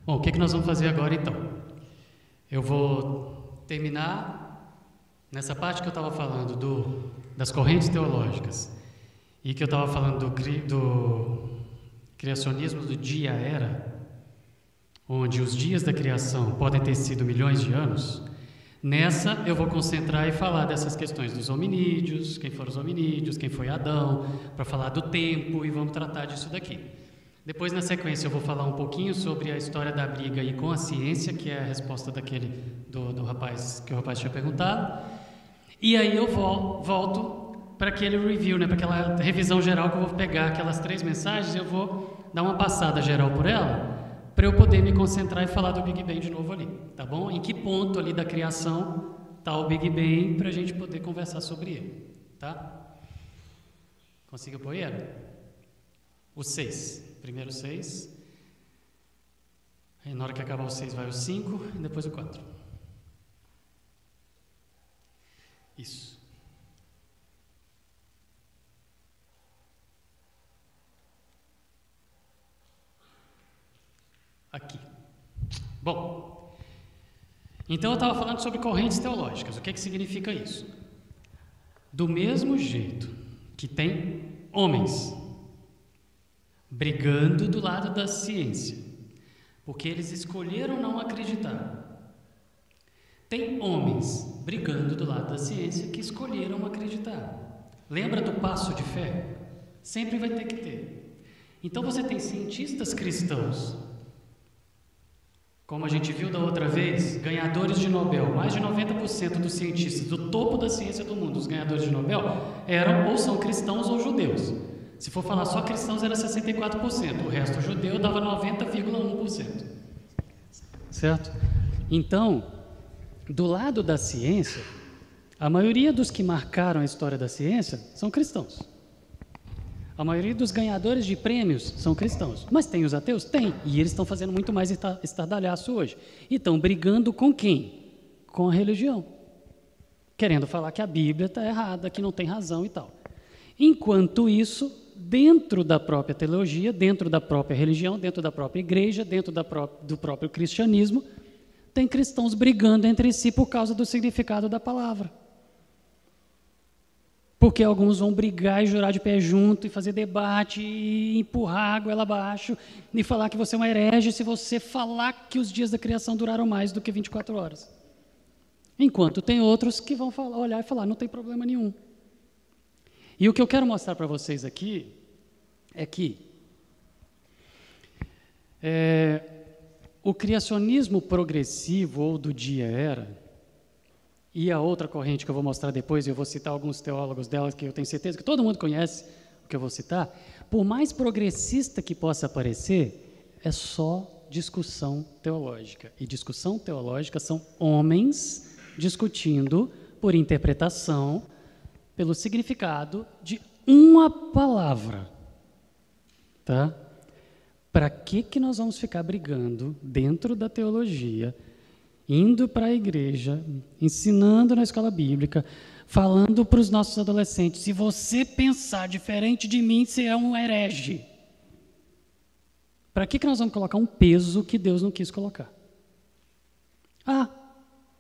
Bom, o que nós vamos fazer agora então? Eu vou terminar nessa parte que eu estava falando das correntes teológicas e que eu estava falando do criacionismo do dia-era, onde os dias da criação podem ter sido milhões de anos. Nessa eu vou concentrar e falar dessas questões dos hominídeos, quem foram os hominídeos, quem foi Adão, para falar do tempo, e vamos tratar disso daqui. Depois, na sequência, eu vou falar um pouquinho sobre a história da briga aí com a ciência, que é a resposta do rapaz, que o rapaz tinha perguntado. E aí eu volto para aquele review, né, para aquela revisão geral, que eu vou pegar aquelas 3 mensagens e eu vou dar uma passada geral por ela, para eu poder me concentrar e falar do Big Bang de novo ali, tá bom? Em que ponto ali da criação está o Big Bang, para a gente poder conversar sobre ele, tá? Conseguiu pôr ele? O 6. Primeiro 6, aí na hora que acabar o 6 vai o 5 e depois o 4. Isso. Aqui. Bom, então eu estava falando sobre correntes teológicas. O que significa isso? Do mesmo jeito que tem homens brigando do lado da ciência, porque eles escolheram não acreditar. Tem homens brigando do lado da ciência que escolheram acreditar. Lembra do passo de fé? Sempre vai ter que ter. Então você tem cientistas cristãos, como a gente viu da outra vez, ganhadores de Nobel. Mais de 90% dos cientistas do topo da ciência do mundo, os ganhadores de Nobel, eram ou são cristãos ou judeus. Se for falar só cristãos, era 64%. O resto judeu dava 90,1%. Certo? Então, do lado da ciência, a maioria dos que marcaram a história da ciência são cristãos. A maioria dos ganhadores de prêmios são cristãos. Mas tem os ateus? Tem. E eles estão fazendo muito mais estardalhaço hoje. E estão brigando com quem? Com a religião. Querendo falar que a Bíblia está errada, que não tem razão e tal. Enquanto isso, dentro da própria teologia, dentro da própria religião, dentro da própria igreja, dentro do próprio cristianismo, tem cristãos brigando entre si por causa do significado da palavra. Porque alguns vão brigar e jurar de pé junto, e fazer debate, e empurrar a goela abaixo, e falar que você é um herege se você falar que os dias da criação duraram mais do que 24 horas. Enquanto tem outros que vão olhar e falar, não tem problema nenhum. E o que eu quero mostrar para vocês aqui é que o criacionismo progressivo ou do dia-era, e a outra corrente que eu vou mostrar depois, e eu vou citar alguns teólogos delas que eu tenho certeza que todo mundo conhece o que eu vou citar, por mais progressista que possa parecer, é só discussão teológica. E discussão teológica são homens discutindo por interpretação, pelo significado de uma palavra, tá? Para que nós vamos ficar brigando dentro da teologia, indo para a igreja, ensinando na escola bíblica, falando para os nossos adolescentes, se você pensar diferente de mim, você é um herege. Para que nós vamos colocar um peso que Deus não quis colocar? Ah,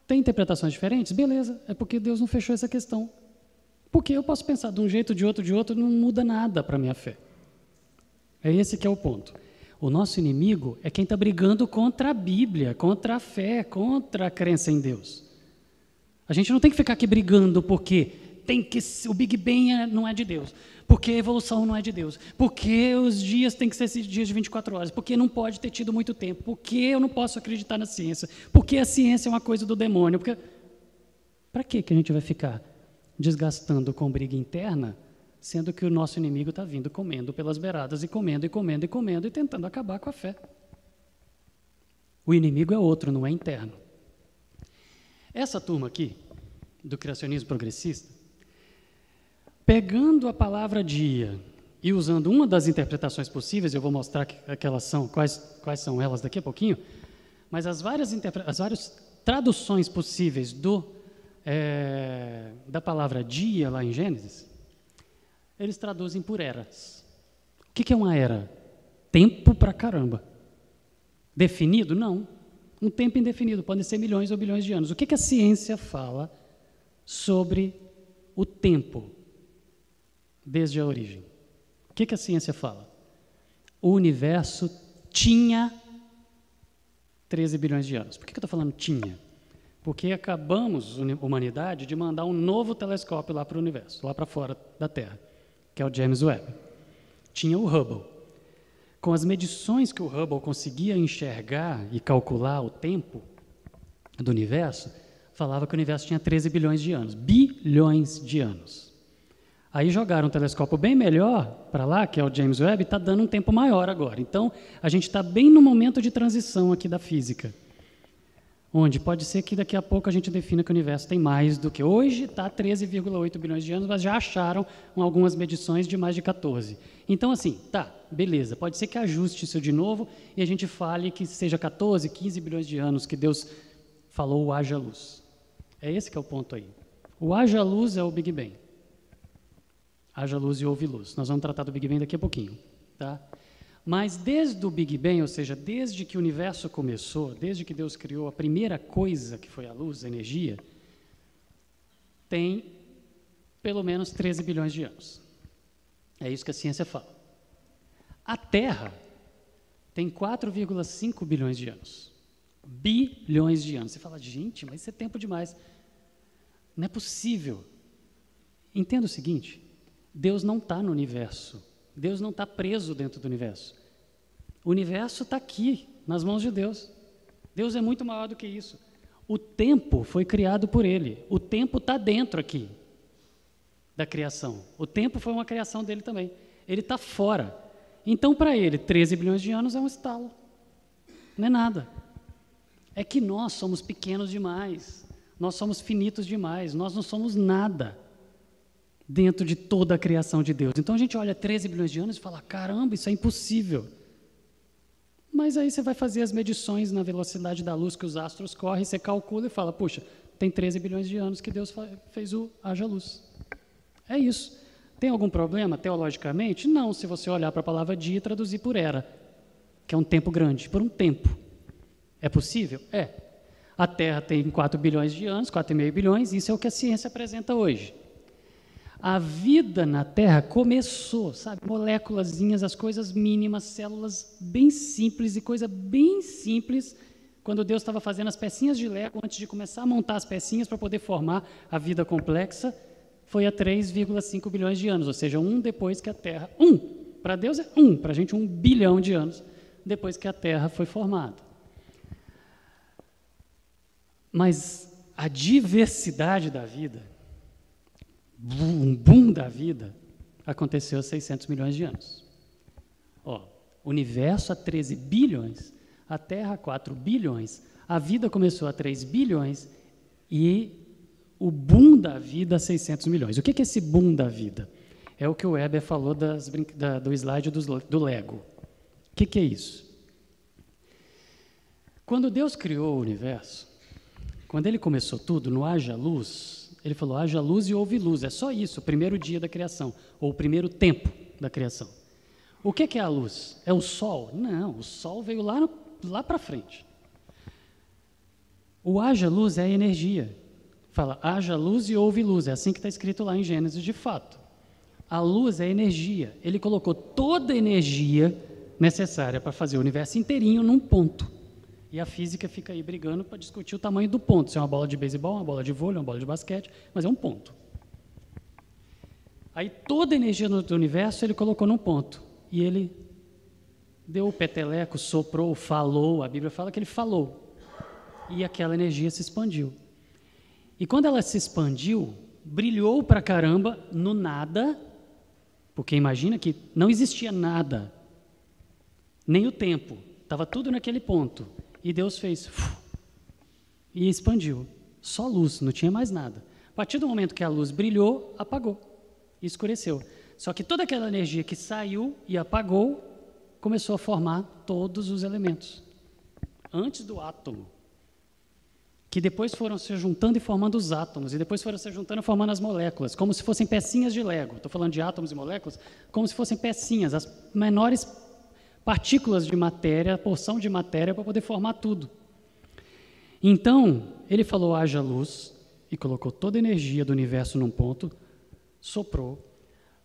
tem interpretações diferentes? Beleza, é porque Deus não fechou essa questão. Porque eu posso pensar de um jeito, de outro, não muda nada para a minha fé. É esse que é o ponto. O nosso inimigo é quem está brigando contra a Bíblia, contra a fé, contra a crença em Deus. A gente não tem que ficar aqui brigando porque o Big Bang não é de Deus, porque a evolução não é de Deus, porque os dias têm que ser esses dias de 24 horas, porque não pode ter tido muito tempo, porque eu não posso acreditar na ciência, porque a ciência é uma coisa do demônio. Para que a gente vai ficar desgastando com briga interna, sendo que o nosso inimigo está vindo comendo pelas beiradas e comendo e tentando acabar com a fé? O inimigo é outro, não é interno. Essa turma aqui, do criacionismo progressista, pegando a palavra dia e usando uma das interpretações possíveis, eu vou mostrar que elas são, quais são elas daqui a pouquinho, mas as várias traduções possíveis da palavra dia lá em Gênesis, eles traduzem por eras. O que é uma era? Tempo pra caramba. Definido? Não. Um tempo indefinido, podem ser milhões ou bilhões de anos. O que a ciência fala sobre o tempo desde a origem? O que a ciência fala? O universo tinha 13 bilhões de anos. Por que eu estou falando tinha? Porque acabamos, humanidade, de mandar um novo telescópio lá para o universo, lá para fora da Terra, que é o James Webb. Tinha o Hubble. Com as medições que o Hubble conseguia enxergar e calcular o tempo do universo, falava que o universo tinha 13 bilhões de anos. Bilhões de anos. Aí jogaram um telescópio bem melhor para lá, que é o James Webb, e está dando um tempo maior agora. Então, a gente está bem no momento de transição aqui da física, onde pode ser que daqui a pouco a gente defina que o universo tem mais do que hoje, está 13,8 bilhões de anos, mas já acharam algumas medições de mais de 14. Então, assim, tá, beleza, pode ser que ajuste isso de novo e a gente fale que seja 14, 15 bilhões de anos que Deus falou o haja luz. É esse que é o ponto aí. O haja luz é o Big Bang. Haja luz e houve luz. Nós vamos tratar do Big Bang daqui a pouquinho, tá? Mas desde o Big Bang, ou seja, desde que o universo começou, desde que Deus criou a primeira coisa, que foi a luz, a energia, tem pelo menos 13 bilhões de anos. É isso que a ciência fala. A Terra tem 4,5 bilhões de anos. Bilhões de anos. Você fala, gente, mas isso é tempo demais. Não é possível. Entenda o seguinte, Deus não está no universo. Deus não está preso dentro do universo. O universo está aqui, nas mãos de Deus. Deus é muito maior do que isso. O tempo foi criado por Ele. O tempo está dentro aqui da criação. O tempo foi uma criação dele também. Ele está fora. Então, para Ele, 13 bilhões de anos é um estalo. Não é nada. É que nós somos pequenos demais. Nós somos finitos demais. Nós não somos nada dentro de toda a criação de Deus. Então a gente olha 13 bilhões de anos e fala, caramba, isso é impossível. Mas aí você vai fazer as medições na velocidade da luz que os astros correm, você calcula e fala, puxa, tem 13 bilhões de anos que Deus fez o haja luz. É isso. Tem algum problema teologicamente? Não, se você olhar para a palavra dia e traduzir por era, que é um tempo grande, por um tempo. É possível? É. A Terra tem 4 bilhões de anos, 4,5 bilhões, isso é o que a ciência apresenta hoje. A vida na Terra começou, sabe, moléculazinhas, as coisas mínimas, células bem simples e coisa bem simples, quando Deus estava fazendo as pecinhas de Lego, antes de começar a montar as pecinhas para poder formar a vida complexa, foi há 3,5 bilhões de anos, ou seja, um depois que a Terra, para Deus é para a gente 1 bilhão de anos, depois que a Terra foi formada. Mas a diversidade da vida, um boom da vida, aconteceu há 600 milhões de anos. Ó, universo há 13 bilhões, a Terra há 4 bilhões, a vida começou há 3 bilhões e o boom da vida há 600 milhões. O que é esse boom da vida? É o que o Weber falou do slide do Lego. O que é isso? Quando Deus criou o universo, quando Ele começou tudo, no haja luz, Ele falou, haja luz e houve luz. É só isso, o primeiro dia da criação, ou o primeiro tempo da criação. O que é a luz? É o sol? Não, o sol veio lá para frente. O haja luz é a energia. Fala, haja luz e houve luz. É assim que está escrito lá em Gênesis, de fato. A luz é energia. Ele colocou toda a energia necessária para fazer o universo inteirinho num ponto. E a física fica aí brigando para discutir o tamanho do ponto. Se é uma bola de beisebol, uma bola de vôlei, uma bola de basquete, mas é um ponto. Aí toda a energia do universo ele colocou num ponto. E ele deu o peteleco, soprou, falou. A Bíblia fala que ele falou. E aquela energia se expandiu. E quando ela se expandiu, brilhou pra caramba no nada, porque imagina que não existia nada, nem o tempo, estava tudo naquele ponto. E Deus fez, e expandiu. Só luz, não tinha mais nada. A partir do momento que a luz brilhou, apagou, escureceu. Só que toda aquela energia que saiu e apagou, começou a formar todos os elementos. Antes do átomo. Que depois foram se juntando e formando os átomos, e depois foram se juntando e formando as moléculas, como se fossem pecinhas de Lego. Estou falando de átomos e moléculas, como se fossem pecinhas, as menores partículas de matéria, porção de matéria para poder formar tudo. Então, ele falou, haja luz, e colocou toda a energia do universo num ponto, soprou,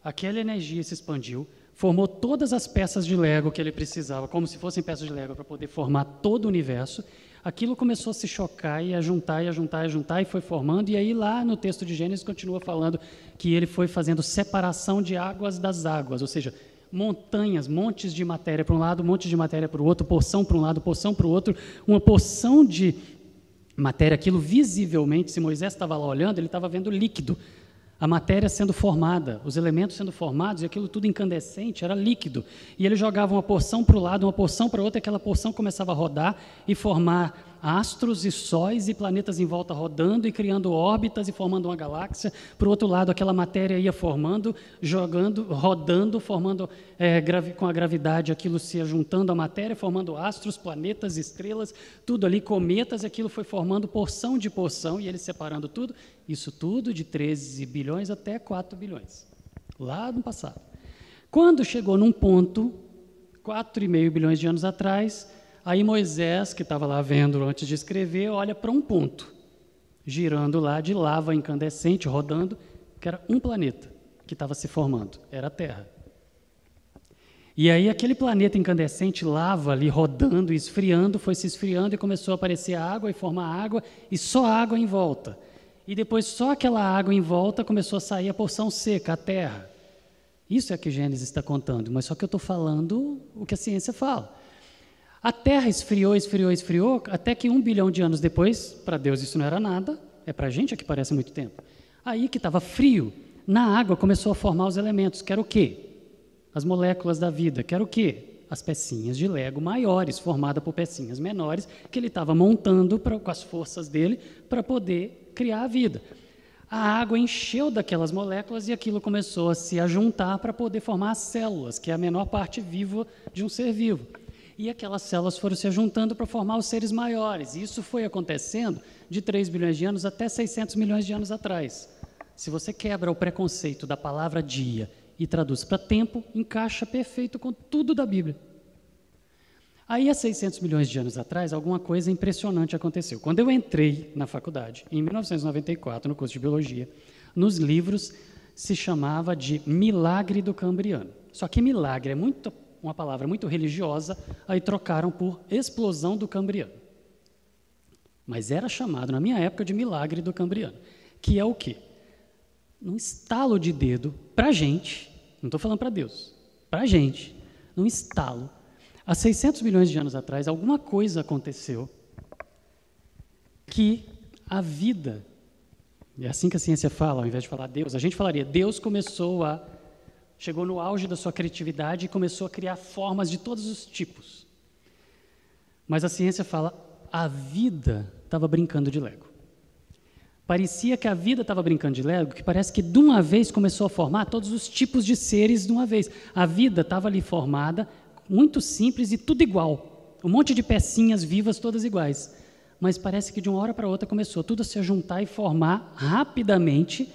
aquela energia se expandiu, formou todas as peças de Lego que ele precisava, como se fossem peças de Lego, para poder formar todo o universo. Aquilo começou a se chocar e a juntar, e a juntar, e a juntar, e foi formando. E aí lá no texto de Gênesis continua falando que ele foi fazendo separação de águas das águas, ou seja, montanhas, montes de matéria para um lado, montes de matéria para o outro, porção para um lado, porção para o outro, uma porção de matéria, aquilo visivelmente, se Moisés estava lá olhando, ele estava vendo líquido, a matéria sendo formada, os elementos sendo formados, e aquilo tudo incandescente, era líquido. E ele jogava uma porção para o lado, uma porção para outra, e aquela porção começava a rodar e formar astros e sóis e planetas em volta rodando e criando órbitas e formando uma galáxia. Para o outro lado, aquela matéria ia formando, jogando, rodando, formando com a gravidade, aquilo se juntando à matéria, formando astros, planetas, estrelas, tudo ali, cometas, aquilo foi formando porção de porção, e ele separando tudo, isso tudo de 13 bilhões até 4 bilhões, lá no passado. Quando chegou num ponto, 4,5 bilhões de anos atrás, aí Moisés, que estava lá vendo antes de escrever, olha para um ponto, girando lá de lava incandescente, rodando, que era um planeta que estava se formando, era a Terra. E aí aquele planeta incandescente, lava ali, rodando e esfriando, foi se esfriando e começou a aparecer água e formar água, e só água em volta. E depois só aquela água em volta começou a sair a porção seca, a Terra. Isso é o que Gênesis está contando, mas só que eu estou falando o que a ciência fala. A Terra esfriou, esfriou, esfriou, até que 1 bilhão de anos depois, para Deus isso não era nada, é para a gente que parece muito tempo. Aí que estava frio, na água começou a formar os elementos, que era o quê? As moléculas da vida, que era o quê? As pecinhas de Lego maiores, formadas por pecinhas menores, que ele estava montando com as forças dele para poder criar a vida. A água encheu daquelas moléculas e aquilo começou a se juntar para poder formar as células, que é a menor parte viva de um ser vivo. E aquelas células foram se juntando para formar os seres maiores. E isso foi acontecendo de 3 bilhões de anos até 600 milhões de anos atrás. Se você quebra o preconceito da palavra dia e traduz para tempo, encaixa perfeito com tudo da Bíblia. Aí, há 600 milhões de anos atrás, alguma coisa impressionante aconteceu. Quando eu entrei na faculdade, em 1994, no curso de Biologia, nos livros se chamava de Milagre do Cambriano. Só que milagre é uma palavra muito religiosa, aí trocaram por Explosão do Cambriano. Mas era chamado, na minha época, de Milagre do Cambriano, que é o quê? Num estalo de dedo, para a gente, não estou falando para Deus, para a gente, num estalo, há 600 milhões de anos atrás, alguma coisa aconteceu que a vida, é assim que a ciência fala, ao invés de falar Deus, a gente falaria, Deus chegou no auge da sua criatividade e começou a criar formas de todos os tipos. Mas a ciência fala, a vida estava brincando de Lego. Parecia que a vida estava brincando de Lego, que parece que de uma vez começou a formar todos os tipos de seres de uma vez. A vida estava ali formada, muito simples e tudo igual. Um monte de pecinhas vivas, todas iguais. Mas parece que de uma hora para outra começou tudo a se juntar e formar rapidamente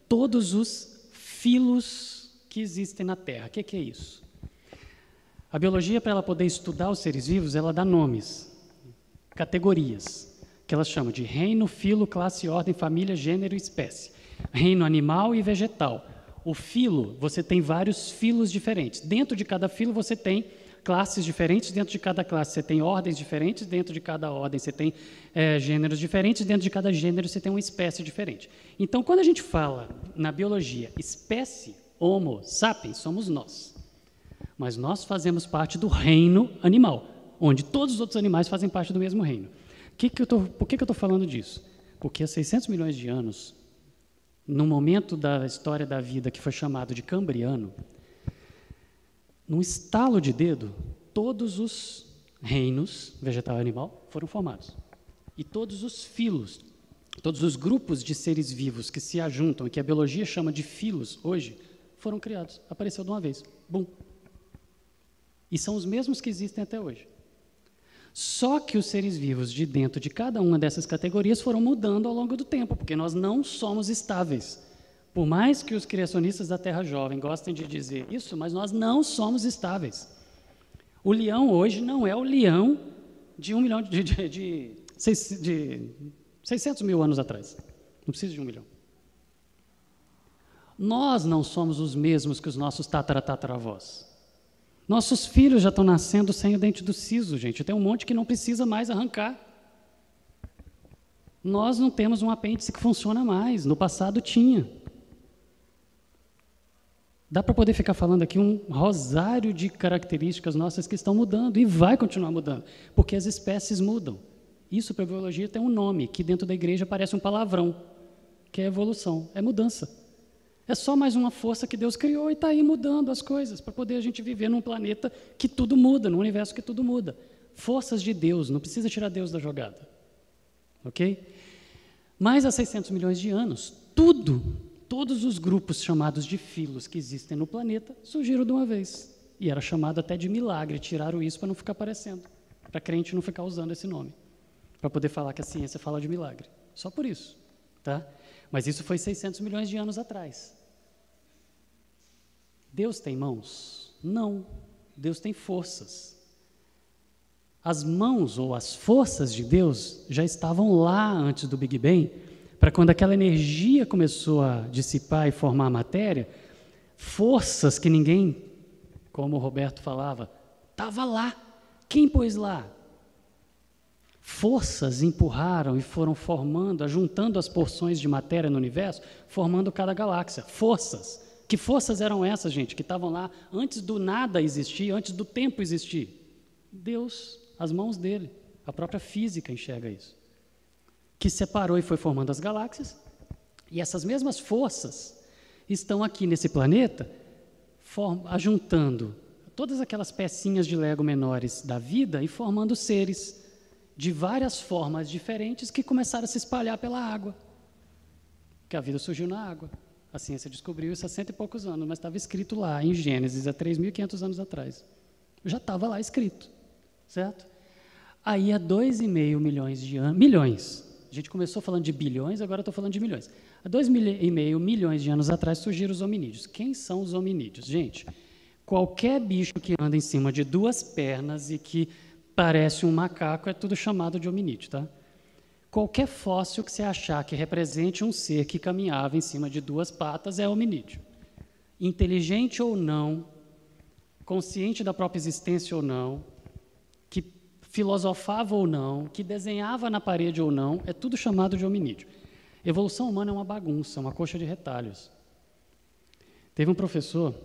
todos os filos que existem na Terra. O que é isso? A biologia, para ela poder estudar os seres vivos, ela dá nomes, categorias, que ela chama de reino, filo, classe, ordem, família, gênero e espécie. Reino animal e vegetal. O filo, você tem vários filos diferentes. Dentro de cada filo você tem classes diferentes, dentro de cada classe você tem ordens diferentes, dentro de cada ordem você tem gêneros diferentes, dentro de cada gênero você tem uma espécie diferente. Então, quando a gente fala na biologia espécie, Homo sapiens, somos nós. Mas nós fazemos parte do reino animal, onde todos os outros animais fazem parte do mesmo reino. Por que eu estou falando disso? Porque há 600 milhões de anos, no momento da história da vida que foi chamado de Cambriano, num estalo de dedo, todos os reinos, vegetal e animal, foram formados. E todos os filos, todos os grupos de seres vivos que se ajuntam, e que a biologia chama de filos hoje, foram criados. Apareceu de uma vez. Bum. E são os mesmos que existem até hoje. Só que os seres vivos de dentro de cada uma dessas categorias foram mudando ao longo do tempo, porque nós não somos estáveis. Por mais que os criacionistas da Terra Jovem gostem de dizer isso, mas nós não somos estáveis. O leão hoje não é o leão de 1 milhão, de 600 mil anos atrás. Não precisa de 1 milhão. Nós não somos os mesmos que os nossos tataravós. Nossos filhos já estão nascendo sem o dente do siso, gente. Tem um monte que não precisa mais arrancar. Nós não temos um apêndice que funciona mais. No passado tinha. Dá para poder ficar falando aqui um rosário de características nossas que estão mudando e vai continuar mudando, porque as espécies mudam. Isso para a biologia tem um nome, que dentro da igreja parece um palavrão, que é evolução, é mudança. É só mais uma força que Deus criou e está aí mudando as coisas, para poder a gente viver num planeta que tudo muda, num universo que tudo muda. Forças de Deus, não precisa tirar Deus da jogada. Ok? Mas há 600 milhões de anos, todos os grupos chamados de filos que existem no planeta surgiram de uma vez. E era chamado até de milagre, tiraram isso para não ficar aparecendo, para crente não ficar usando esse nome, para poder falar que a ciência fala de milagre. Só por isso. Tá? Mas isso foi 600 milhões de anos atrás. Deus tem mãos? Não. Deus tem forças. As mãos ou as forças de Deus já estavam lá antes do Big Bang, para quando aquela energia começou a dissipar e formar a matéria, forças que ninguém, como o Roberto falava, estava lá. Quem pôs lá? Forças empurraram e foram formando, ajuntando as porções de matéria no universo, formando cada galáxia. Forças. Que forças eram essas, gente, que estavam lá antes do nada existir, antes do tempo existir? Deus, as mãos dele. A própria física enxerga isso. Que separou e foi formando as galáxias, e essas mesmas forças estão aqui nesse planeta, ajuntando todas aquelas pecinhas de Lego menores da vida e formando seres de várias formas diferentes que começaram a se espalhar pela água. Porque a vida surgiu na água. A ciência descobriu isso há 100 e poucos anos, mas estava escrito lá em Gênesis, há 3.500 anos atrás. Já estava lá escrito, certo? Aí há 2,5 milhões de anos, milhões, a gente começou falando de bilhões, agora estou falando de milhões. Há 2,5 milhões de anos atrás surgiram os hominídeos. Quem são os hominídeos? Gente, qualquer bicho que anda em cima de 2 pernas e que parece um macaco é tudo chamado de hominídeo, tá? Qualquer fóssil que você achar que represente um ser que caminhava em cima de 2 patas é hominídeo. Inteligente ou não, consciente da própria existência ou não, que filosofava ou não, que desenhava na parede ou não, é tudo chamado de hominídeo. Evolução humana é uma bagunça, uma coxa de retalhos. Teve um professor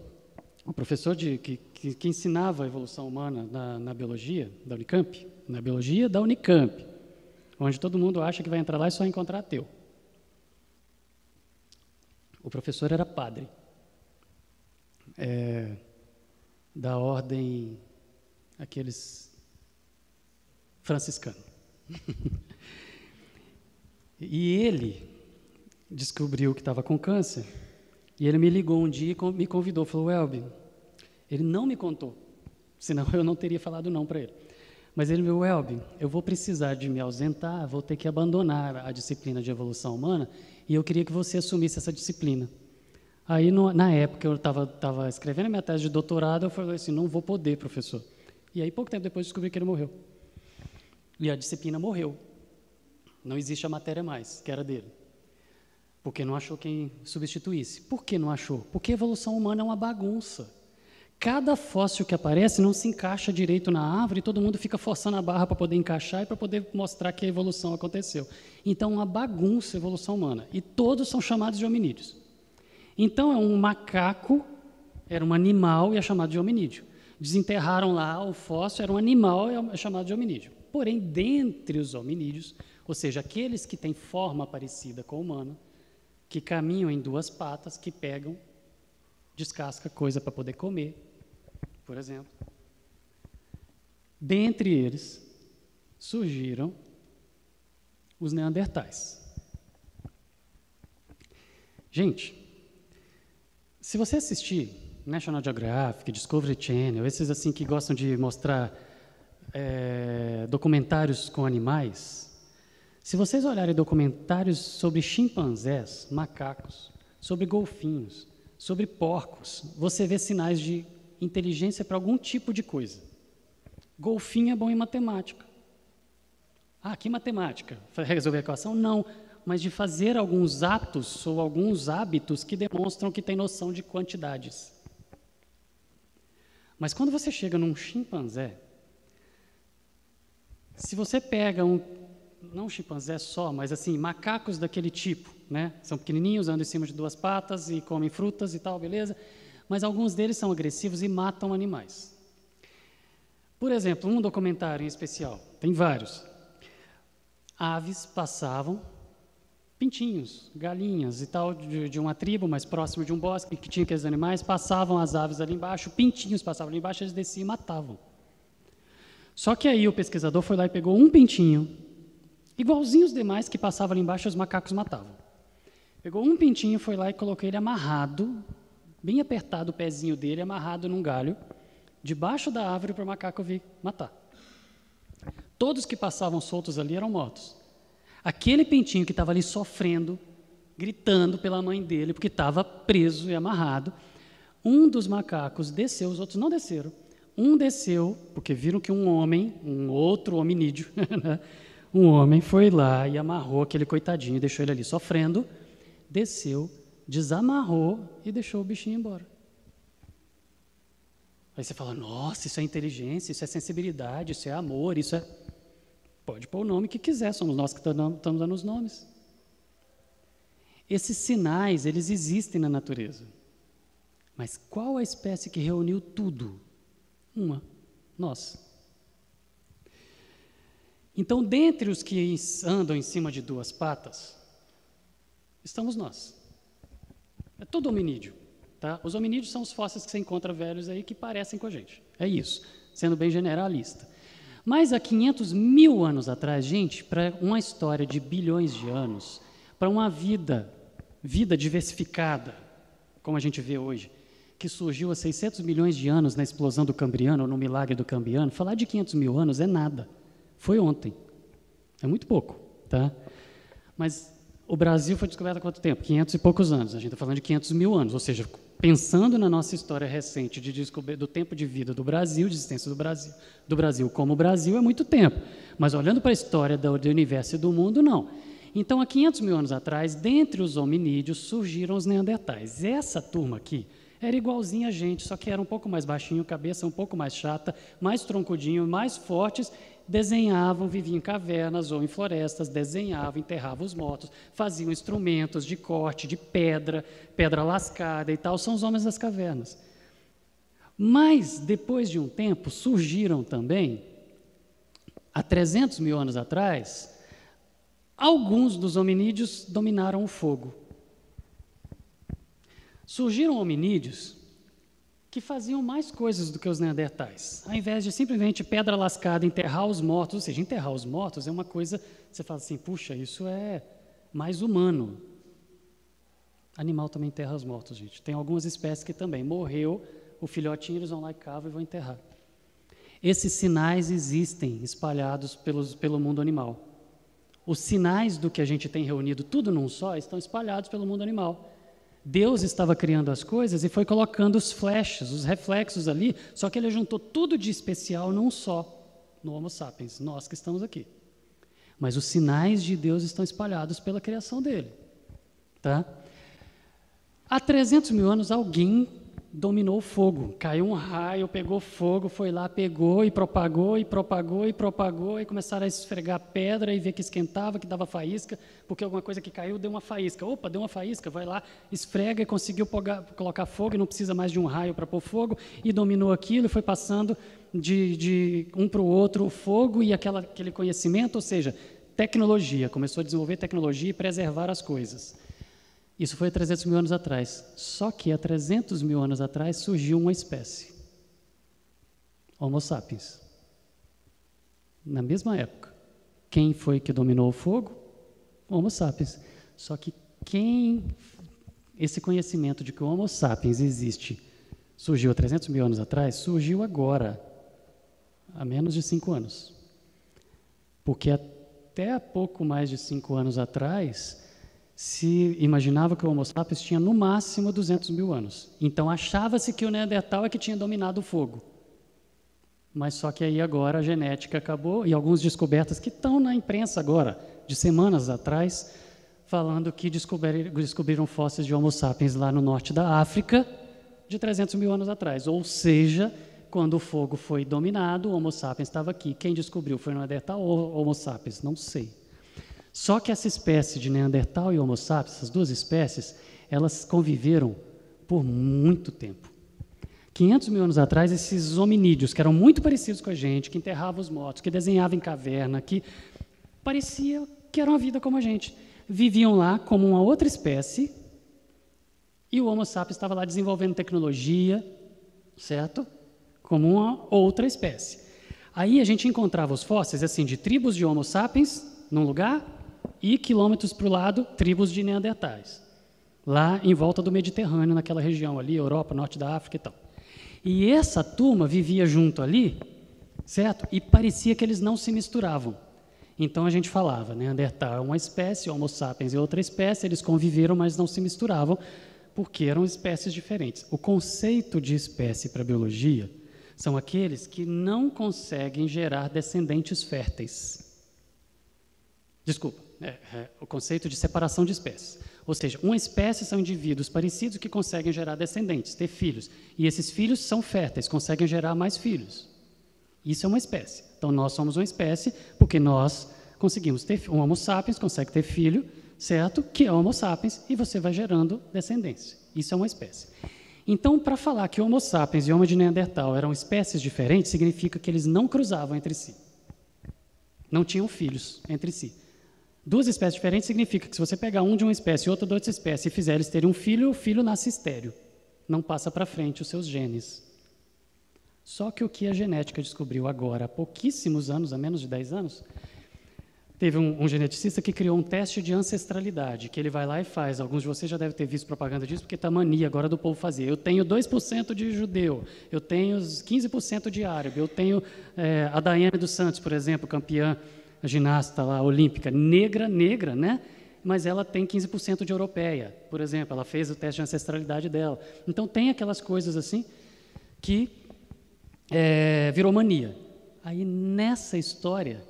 que ensinava a evolução humana na biologia da Unicamp, na biologia da Unicamp, onde todo mundo acha que vai entrar lá e só encontrar ateu. O professor era padre, da ordem, aqueles franciscanos. E ele descobriu que estava com câncer, e ele me ligou um dia e me convidou, falou, Welby, ele não me contou, senão eu não teria falado não para ele. Mas ele me falou, Welby, eu vou precisar de me ausentar, vou ter que abandonar a disciplina de evolução humana, e eu queria que você assumisse essa disciplina. Aí, na época, eu estava escrevendo a minha tese de doutorado, eu falei assim, não vou poder, professor. E aí, pouco tempo depois, descobri que ele morreu. E a disciplina morreu. Não existe a matéria mais, que era dele. Porque não achou quem substituísse. Por que não achou? Porque a evolução humana é uma bagunça. Cada fóssil que aparece não se encaixa direito na árvore e todo mundo fica forçando a barra para poder encaixar e para poder mostrar que a evolução aconteceu. Então, é uma bagunça a evolução humana. E todos são chamados de hominídeos. Então, é um macaco, era um animal e é chamado de hominídeo. Desenterraram lá o fóssil, era um animal e é chamado de hominídeo. Porém, dentre os hominídeos, ou seja, aqueles que têm forma parecida com a humana, que caminham em 2 patas, que pegam, descasca coisa para poder comer, por exemplo. Dentre eles, surgiram os neandertais. Gente, se você assistir National Geographic, Discovery Channel, esses assim que gostam de mostrar documentários com animais, se vocês olharem documentários sobre chimpanzés, macacos, sobre golfinhos, sobre porcos, você vê sinais de inteligência para algum tipo de coisa. Golfinho é bom em matemática. Ah, que matemática? Resolver a equação? Não, mas de fazer alguns atos ou alguns hábitos que demonstram que tem noção de quantidades. Mas quando você chega num chimpanzé, se você pega não um chimpanzé só, mas assim, macacos daquele tipo, né? São pequenininhos, andam em cima de 2 patas e comem frutas e tal, beleza? Mas alguns deles são agressivos e matam animais. Por exemplo, um documentário em especial, tem vários. Aves passavam, pintinhos, galinhas e tal, de uma tribo mais próximo de um bosque que tinha aqueles animais, passavam as aves ali embaixo, pintinhos passavam ali embaixo, eles desciam e matavam. Só que aí o pesquisador foi lá e pegou um pintinho, igualzinho os demais que passavam ali embaixo, os macacos matavam. Pegou um pintinho, foi lá e colocou ele amarrado, bem apertado o pezinho dele, amarrado num galho, debaixo da árvore para o macaco vir matar. Todos que passavam soltos ali eram mortos. Aquele pintinho que estava ali sofrendo, gritando pela mãe dele, porque estava preso e amarrado, um dos macacos desceu, os outros não desceram. Um desceu, porque viram que um homem, um outro hominídeo, um homem foi lá e amarrou aquele coitadinho, deixou ele ali sofrendo, desceu, desamarrou e deixou o bichinho embora. Aí você fala, nossa, isso é inteligência, isso é sensibilidade, isso é amor, isso é... Pode pôr o nome que quiser, somos nós que estamos dando os nomes. Esses sinais, eles existem na natureza. Mas qual a espécie que reuniu tudo? Uma, nós. Então, dentre os que andam em cima de 2 patas, estamos nós. É todo hominídeo. Tá? Os hominídeos são os fósseis que você encontra velhos aí que parecem com a gente. É isso, sendo bem generalista. Mas há 500 mil anos atrás, gente, para uma história de bilhões de anos, para uma vida diversificada, como a gente vê hoje, que surgiu há 600 milhões de anos na explosão do Cambriano, ou no milagre do Cambriano, falar de 500 mil anos é nada. Foi ontem. É muito pouco. Tá? Mas o Brasil foi descoberto há quanto tempo? 500 e poucos anos. A gente está falando de 500 mil anos, ou seja, pensando na nossa história recente do tempo de vida do Brasil, de existência do Brasil como Brasil, é muito tempo. Mas olhando para a história do universo e do mundo, não. Então, há 500 mil anos atrás, dentre os hominídeos, surgiram os neandertais. Essa turma aqui era igualzinha a gente, só que era um pouco mais baixinho, cabeça um pouco mais chata, mais troncudinho, mais fortes, desenhavam, viviam em cavernas ou em florestas, desenhavam, enterravam os mortos, faziam instrumentos de corte, de pedra lascada e tal, são os homens das cavernas. Mas, depois de um tempo, surgiram também, há 300 mil anos atrás, alguns dos hominídeos dominaram o fogo. Surgiram hominídeos que faziam mais coisas do que os neandertais. Ao invés de simplesmente pedra lascada, enterrar os mortos, ou seja, enterrar os mortos é uma coisa, você fala assim, puxa, isso é mais humano. Animal também enterra os mortos, gente. Tem algumas espécies que também. Morreu, o filhotinho, eles vão lá e cavam e vão enterrar. Esses sinais existem espalhados pelo mundo animal. Os sinais do que a gente tem reunido tudo num só estão espalhados pelo mundo animal. Deus estava criando as coisas e foi colocando os flashes, os reflexos ali, só que ele juntou tudo de especial num só, no Homo sapiens, nós que estamos aqui. Mas os sinais de Deus estão espalhados pela criação dele. Tá? Há 300 mil anos alguém dominou o fogo, caiu um raio, pegou fogo, foi lá, pegou e propagou, e propagou, e propagou, e começaram a esfregar pedra e ver que esquentava, que dava faísca, porque alguma coisa que caiu deu uma faísca. Opa, deu uma faísca, vai lá, esfrega e conseguiu colocar fogo, e não precisa mais de um raio para pôr fogo, e dominou aquilo, e foi passando de um para o outro o fogo e aquele conhecimento, ou seja, tecnologia, começou a desenvolver tecnologia e preservar as coisas. Isso foi há 300 mil anos atrás. Só que há 300 mil anos atrás surgiu uma espécie. Homo sapiens. Na mesma época. Quem foi que dominou o fogo? Homo sapiens. Só que esse conhecimento de que o Homo sapiens existe, surgiu há 300 mil anos atrás, surgiu agora, há menos de 5 anos. Porque até há pouco mais de 5 anos atrás, se imaginava que o Homo sapiens tinha no máximo 200 mil anos. Então achava-se que o Neandertal é que tinha dominado o fogo. Mas só que aí agora a genética acabou e algumas descobertas que estão na imprensa agora, de semanas atrás, falando que descobriram fósseis de Homo sapiens lá no norte da África de 300 mil anos atrás. Ou seja, quando o fogo foi dominado, o Homo sapiens estava aqui. Quem descobriu foi o Neandertal ou Homo sapiens? Não sei. Só que essa espécie de Neandertal e Homo sapiens, essas duas espécies, elas conviveram por muito tempo. 500 mil anos atrás, esses hominídeos, que eram muito parecidos com a gente, que enterravam os mortos, que desenhavam em caverna, que parecia que era uma vida como a gente, viviam lá como uma outra espécie e o Homo sapiens estava lá desenvolvendo tecnologia, certo? Como uma outra espécie. Aí a gente encontrava os fósseis assim, de tribos de Homo sapiens num lugar e quilômetros para o lado, tribos de Neandertais, lá em volta do Mediterrâneo, naquela região ali, Europa, norte da África e tal. E essa turma vivia junto ali, certo? E parecia que eles não se misturavam. Então a gente falava, Neandertal é uma espécie, Homo sapiens é outra espécie, eles conviveram, mas não se misturavam, porque eram espécies diferentes. O conceito de espécie para a biologia são aqueles que não conseguem gerar descendentes férteis. Desculpa, o conceito de separação de espécies. Ou seja, uma espécie são indivíduos parecidos que conseguem gerar descendentes, ter filhos. E esses filhos são férteis, conseguem gerar mais filhos. Isso é uma espécie. Então, nós somos uma espécie porque nós conseguimos ter... Um Homo sapiens consegue ter filho, certo? Que é Homo sapiens, e você vai gerando descendência. Isso é uma espécie. Então, para falar que Homo sapiens e Homo de Neandertal eram espécies diferentes, significa que eles não cruzavam entre si. Não tinham filhos entre si. Duas espécies diferentes significa que se você pegar um de uma espécie e outro de outra espécie e fizer eles terem um filho, o filho nasce estéril. Não passa para frente os seus genes. Só que o que a genética descobriu agora, há pouquíssimos anos, há menos de 10 anos, teve um geneticista que criou um teste de ancestralidade, que ele vai lá e faz. Alguns de vocês já devem ter visto propaganda disso, porque está mania agora do povo fazer. Eu tenho 2% de judeu, eu tenho 15% de árabe, eu tenho a Daiane dos Santos, por exemplo, campeã ginasta lá, olímpica, negra, né? Mas ela tem 15% de europeia, por exemplo, ela fez o teste de ancestralidade dela. Então, tem aquelas coisas assim que virou mania. Aí, nessa história,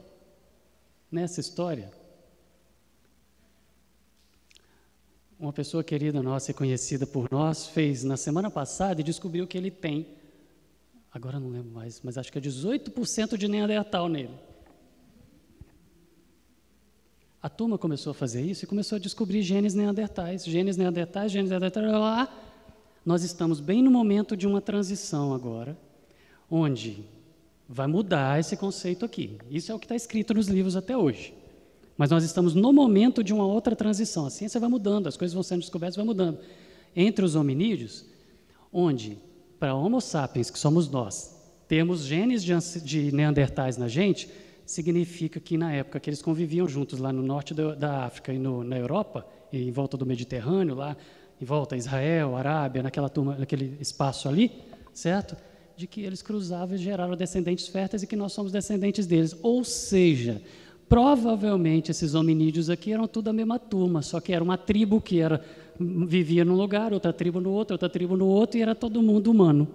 uma pessoa querida nossa e conhecida por nós fez na semana passada e descobriu que ele tem, agora não lembro mais, mas acho que é 18% de Neandertal nele. A turma começou a fazer isso e começou a descobrir genes neandertais, lá. Nós estamos bem no momento de uma transição agora, onde vai mudar esse conceito aqui. Isso é o que está escrito nos livros até hoje. Mas nós estamos no momento de uma outra transição. A ciência vai mudando, as coisas vão sendo descobertas, vai mudando. Entre os hominídeos, onde, para Homo sapiens, que somos nós, temos genes de neandertais na gente, significa que, na época que eles conviviam juntos lá no norte da África e na Europa, e em volta do Mediterrâneo, lá em volta a Israel, Arábia, naquele espaço ali, certo? De que eles cruzavam e geraram descendentes férteis e que nós somos descendentes deles. Ou seja, provavelmente esses hominídeos aqui eram tudo a mesma turma, só que era uma tribo que vivia num lugar, outra tribo no outro, e era todo mundo humano.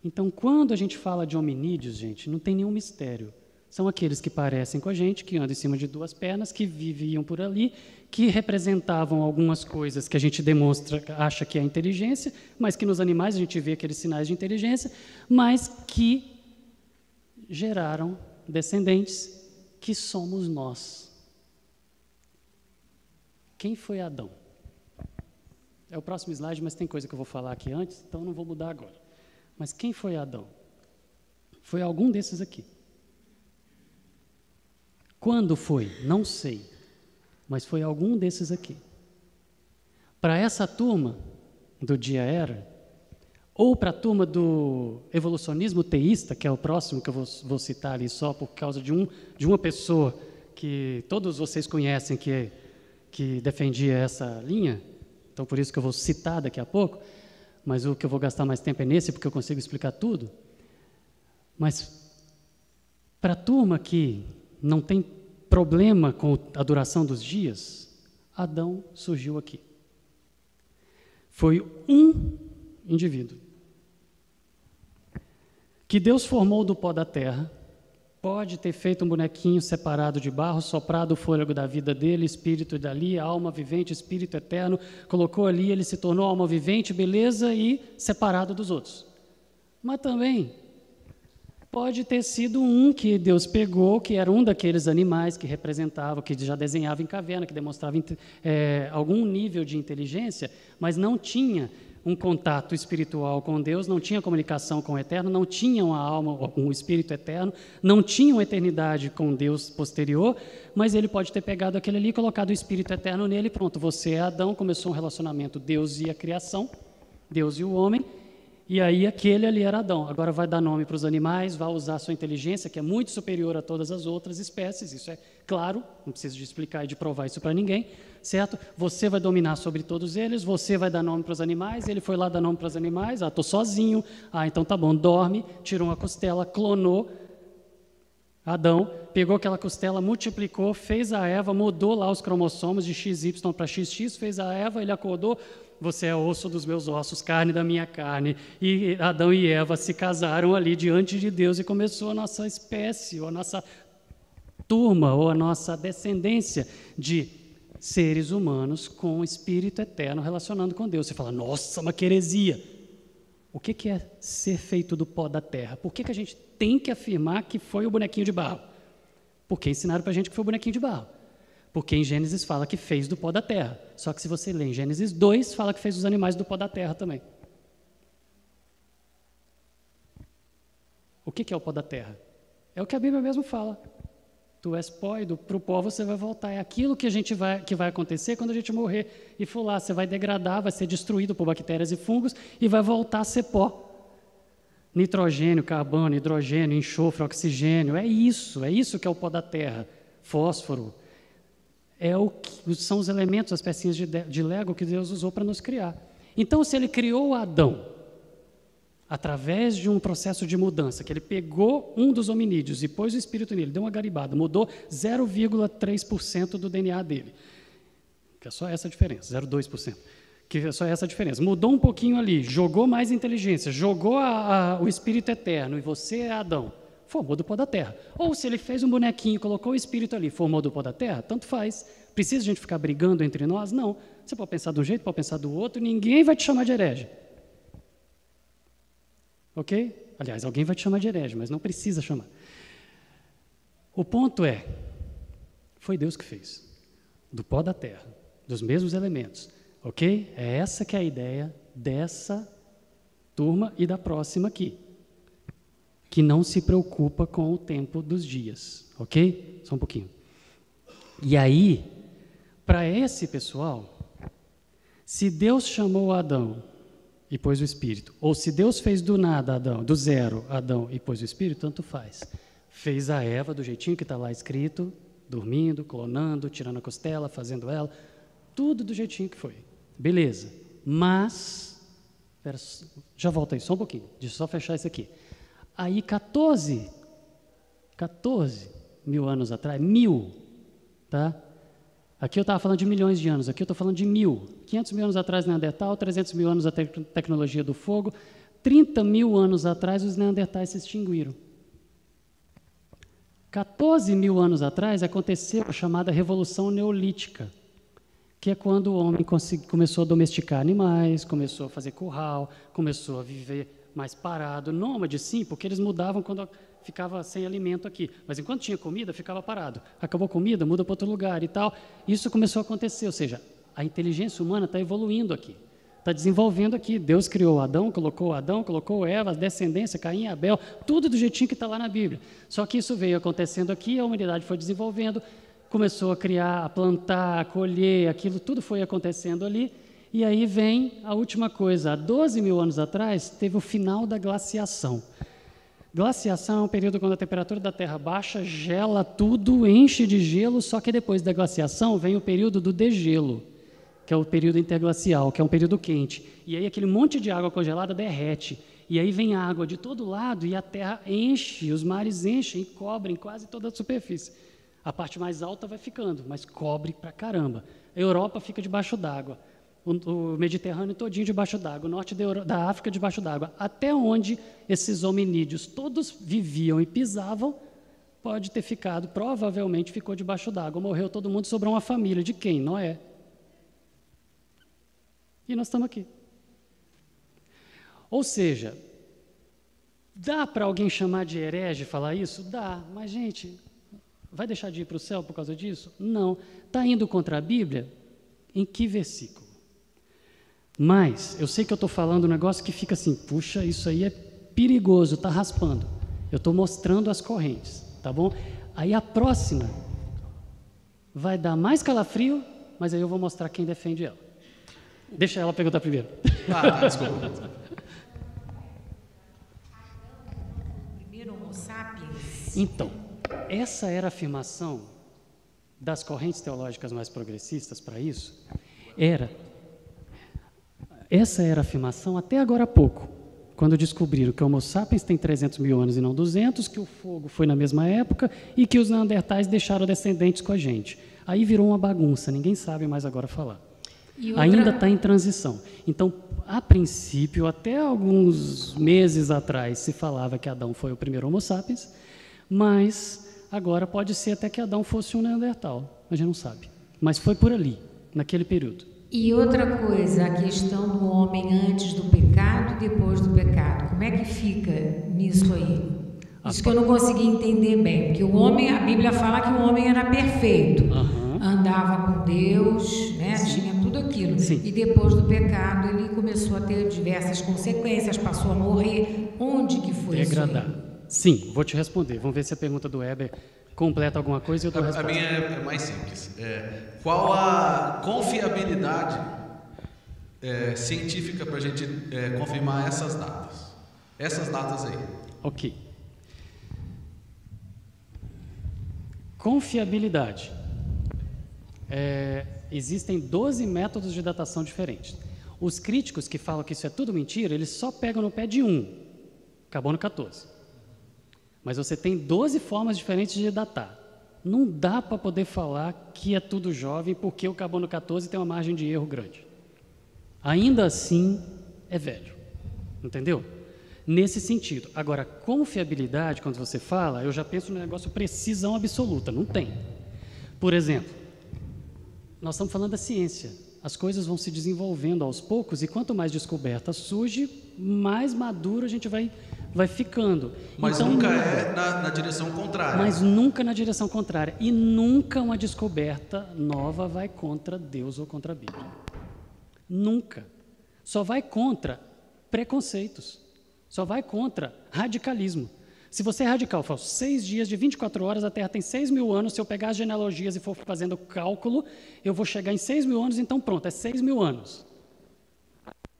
Então, quando a gente fala de hominídeos, gente, não tem nenhum mistério. São aqueles que parecem com a gente, que andam em cima de duas pernas, que viviam por ali, que representavam algumas coisas que a gente acha que é inteligência, mas que nos animais a gente vê aqueles sinais de inteligência, mas que geraram descendentes que somos nós. Quem foi Adão? É o próximo slide, mas tem coisa que eu vou falar aqui antes, então não vou mudar agora. Mas quem foi Adão? Foi algum desses aqui. Quando foi? Não sei. Mas foi algum desses aqui. Para essa turma do Dia Era, ou para a turma do evolucionismo teísta, que é o próximo que eu vou citar ali só por causa de uma pessoa que todos vocês conhecem que defendia essa linha, então por isso que eu vou citar daqui a pouco, mas o que eu vou gastar mais tempo é nesse, porque eu consigo explicar tudo. Mas para a turma que não tem problema com a duração dos dias, Adão surgiu aqui. Foi um indivíduo que Deus formou do pó da terra, pode ter feito um bonequinho separado de barro, soprado o fôlego da vida dele, espírito dali, alma vivente, espírito eterno, colocou ali, ele se tornou alma vivente, beleza, e separado dos outros. Mas também pode ter sido um que Deus pegou, que era um daqueles animais que representava, que já desenhava em caverna, que demonstrava algum nível de inteligência, mas não tinha um contato espiritual com Deus, não tinha comunicação com o Eterno, não tinha uma alma, um espírito eterno, não tinha uma eternidade com Deus posterior, mas ele pode ter pegado aquele ali, colocado o espírito eterno nele, pronto, você é Adão, começou um relacionamento Deus e a criação, Deus e o homem, e aí aquele ali era Adão. Agora vai dar nome para os animais, vai usar a sua inteligência, que é muito superior a todas as outras espécies, isso é claro, não preciso de explicar e de provar isso para ninguém, certo? Você vai dominar sobre todos eles, você vai dar nome para os animais, ele foi lá dar nome para os animais, estou sozinho, então tá bom, dorme, tirou uma costela, clonou Adão, pegou aquela costela, multiplicou, fez a Eva, mudou lá os cromossomos de XY para XX, fez a Eva, ele acordou, você é osso dos meus ossos, carne da minha carne. E Adão e Eva se casaram ali diante de Deus e começou a nossa espécie, ou a nossa turma, ou a nossa descendência de seres humanos com o Espírito Eterno relacionando com Deus. Você fala, nossa, uma heresia. O que é ser feito do pó da terra? Por que a gente tem que afirmar que foi o bonequinho de barro? Porque ensinaram para a gente que foi o bonequinho de barro. Porque em Gênesis fala que fez do pó da terra. Só que se você lê em Gênesis 2, fala que fez os animais do pó da terra também. O que é o pó da terra? É o que a Bíblia mesmo fala. Tu és pó e para o pó você vai voltar. É aquilo que vai acontecer quando a gente morrer e for lá. Você vai degradar, vai ser destruído por bactérias e fungos e vai voltar a ser pó. Nitrogênio, carbono, hidrogênio, enxofre, oxigênio. É isso que é o pó da terra. Fósforo. São os elementos, as pecinhas de Lego que Deus usou para nos criar. Então, se ele criou Adão, através de um processo de mudança, que ele pegou um dos hominídeos e pôs o espírito nele, deu uma garibada, mudou 0,3% do DNA dele, que é só essa a diferença, 0,2%, que é só essa a diferença. Mudou um pouquinho ali, jogou mais inteligência, jogou o espírito eterno, e você é Adão. Formou do pó da terra. Ou se ele fez um bonequinho, colocou o espírito ali, formou do pó da terra, tanto faz. Precisa a gente ficar brigando entre nós? Não. Você pode pensar de um jeito, pode pensar do outro, ninguém vai te chamar de herege. Ok? Aliás, alguém vai te chamar de herege, mas não precisa chamar. O ponto é, foi Deus que fez. Do pó da terra, dos mesmos elementos. Ok? É essa que é a ideia dessa turma e da próxima aqui. Que não se preocupa com o tempo dos dias, ok? Só um pouquinho. E aí, para esse pessoal, se Deus chamou Adão e pôs o Espírito, ou se Deus fez do nada Adão, do zero Adão e pôs o Espírito, tanto faz. Fez a Eva do jeitinho que está lá escrito, dormindo, clonando, tirando a costela, fazendo ela, tudo do jeitinho que foi. Beleza. Mas, já volta aí, só um pouquinho, deixa eu só fechar isso aqui. Aí 14 mil anos atrás, 1000, tá? Aqui eu estava falando de milhões de anos, aqui eu estou falando de 1000. 500 mil anos atrás, Neandertal, 300 mil anos a tecnologia do fogo, 30 mil anos atrás os Neandertais se extinguiram. 14 mil anos atrás aconteceu a chamada Revolução Neolítica, que é quando o homem começou a domesticar animais, começou a fazer curral, começou a viver mais parado, nômade sim, porque eles mudavam quando ficava sem alimento aqui, mas enquanto tinha comida, ficava parado. Acabou a comida, muda para outro lugar e tal. Isso começou a acontecer, ou seja, a inteligência humana está evoluindo aqui, está desenvolvendo aqui. Deus criou Adão, colocou Eva, a descendência, Caim, Abel, tudo do jeitinho que está lá na Bíblia. Só que isso veio acontecendo aqui, a humanidade foi desenvolvendo, começou a criar, a plantar, a colher, aquilo tudo foi acontecendo ali. E aí vem a última coisa. Há 12 mil anos atrás, teve o final da glaciação. Glaciação é um período quando a temperatura da Terra baixa, gela tudo, enche de gelo, só que depois da glaciação vem o período do degelo, que é o período interglacial, que é um período quente. E aí aquele monte de água congelada derrete. E aí vem água de todo lado e a Terra enche, os mares enchem e cobrem quase toda a superfície. A parte mais alta vai ficando, mas cobre pra caramba. A Europa fica debaixo d'água. o Mediterrâneo todinho debaixo d'água, o norte da África debaixo d'água, até onde esses hominídeos todos viviam e pisavam, pode ter ficado, provavelmente ficou debaixo d'água. Morreu todo mundo, sobrou uma família. De quem? Noé. E nós estamos aqui. Ou seja, dá para alguém chamar de herege falar isso? Dá, mas, gente, vai deixar de ir para o céu por causa disso? Não. Está indo contra a Bíblia? Em que versículo? Mas, eu sei que eu estou falando um negócio que fica assim, puxa, isso aí é perigoso, está raspando. Eu estou mostrando as correntes, tá bom? Aí a próxima vai dar mais calafrio, mas aí eu vou mostrar quem defende ela. Deixa ela perguntar primeiro. Tá, desculpa. Primeiro Homo sapiens. Então, essa era a afirmação das correntes teológicas mais progressistas para isso. Essa era a afirmação até agora há pouco, quando descobriram que o Homo sapiens tem 300 mil anos e não 200, que o fogo foi na mesma época e que os neandertais deixaram descendentes com a gente. Aí virou uma bagunça, ninguém sabe mais agora falar. Ainda está em transição. Então, a princípio, até alguns meses atrás, se falava que Adão foi o primeiro Homo sapiens, mas agora pode ser até que Adão fosse um neandertal, a gente não sabe. Mas foi por ali, naquele período. E outra coisa, a questão do homem antes do pecado e depois do pecado. Como é que fica nisso aí? Isso que eu não consegui entender bem, porque o homem, a Bíblia fala que o homem era perfeito, andava com Deus, né? Tinha tudo aquilo. Sim. E depois do pecado ele começou a ter diversas consequências, passou a morrer. Onde que foi Degradar. isso aí? Sim, vou te responder. Vamos ver se a pergunta do Weber completa alguma coisa e eu dou a resposta. A minha é mais simples. Qual a confiabilidade científica para a gente confirmar essas datas? Essas datas aí. Ok. Confiabilidade. Existem 12 métodos de datação diferentes. Os críticos que falam que isso é tudo mentira, eles só pegam no pé de um, carbono 14. Mas você tem 12 formas diferentes de datar. Não dá para poder falar que é tudo jovem porque o carbono 14 tem uma margem de erro grande. Ainda assim, é velho. Entendeu? Nesse sentido. Agora, confiabilidade, quando você fala, eu já penso no negócio precisão absoluta. Não tem. Por exemplo, nós estamos falando da ciência. As coisas vão se desenvolvendo aos poucos e quanto mais descoberta surge, mais maduro a gente vai ficando. Mas então, nunca na direção contrária. Mas nunca na direção contrária. E nunca uma descoberta nova vai contra Deus ou contra a Bíblia. Nunca. Só vai contra preconceitos. Só vai contra radicalismo. Se você é radical, fala 6 dias de 24 horas, a Terra tem 6.000 anos, se eu pegar as genealogias e for fazendo cálculo, eu vou chegar em 6.000 anos, então pronto, é 6.000 anos.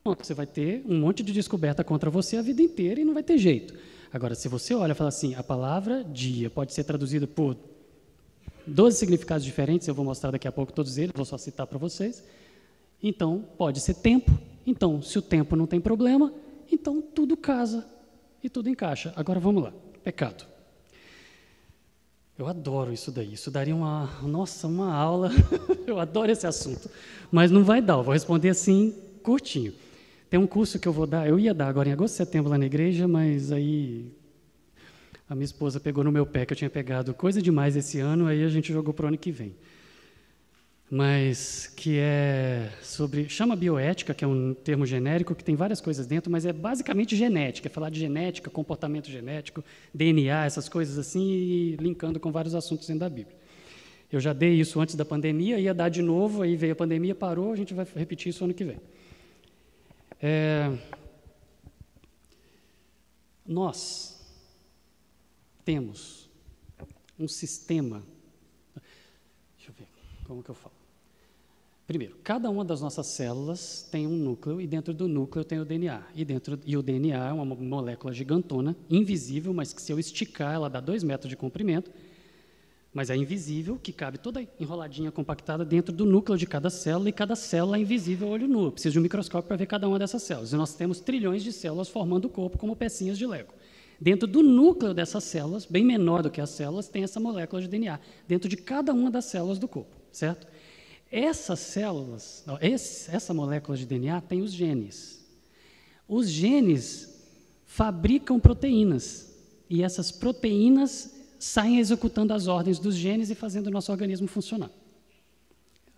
Pronto, você vai ter um monte de descoberta contra você a vida inteira e não vai ter jeito. Agora, se você olha e fala assim, a palavra dia pode ser traduzida por 12 significados diferentes, eu vou mostrar daqui a pouco todos eles, vou só citar para vocês. Então, pode ser tempo. Então, se o tempo não tem problema, então tudo casa e tudo encaixa. Agora, vamos lá. Pecado. Eu adoro isso daí. Isso daria uma aula. Eu adoro esse assunto. Mas não vai dar. Eu vou responder assim, curtinho. Tem um curso que eu vou dar, eu ia dar agora em agosto, setembro lá na igreja, mas aí a minha esposa pegou no meu pé que eu tinha pegado coisa demais esse ano, aí a gente jogou para o ano que vem. Mas que é sobre, chama bioética, que é um termo genérico que tem várias coisas dentro, mas é basicamente genética, é falar de genética, comportamento genético, DNA, essas coisas assim, e linkando com vários assuntos dentro da Bíblia. Eu já dei isso antes da pandemia, ia dar de novo, aí veio a pandemia, parou, a gente vai repetir isso ano que vem. Nós temos um sistema. Deixa eu ver, como que eu falo? Primeiro, cada uma das nossas células tem um núcleo e dentro do núcleo tem o DNA. E o DNA é uma molécula gigantona, invisível, mas que se eu esticar ela dá 2 metros de comprimento, mas é invisível, que cabe toda enroladinha, compactada dentro do núcleo de cada célula, e cada célula é invisível a olho nu. Eu preciso de um microscópio para ver cada uma dessas células. E nós temos trilhões de células formando o corpo como pecinhas de Lego. Dentro do núcleo dessas células, bem menor do que as células, tem essa molécula de DNA, dentro de cada uma das células do corpo, certo? Essas células, essa molécula de DNA tem os genes. Os genes fabricam proteínas, e essas proteínas saem executando as ordens dos genes e fazendo o nosso organismo funcionar.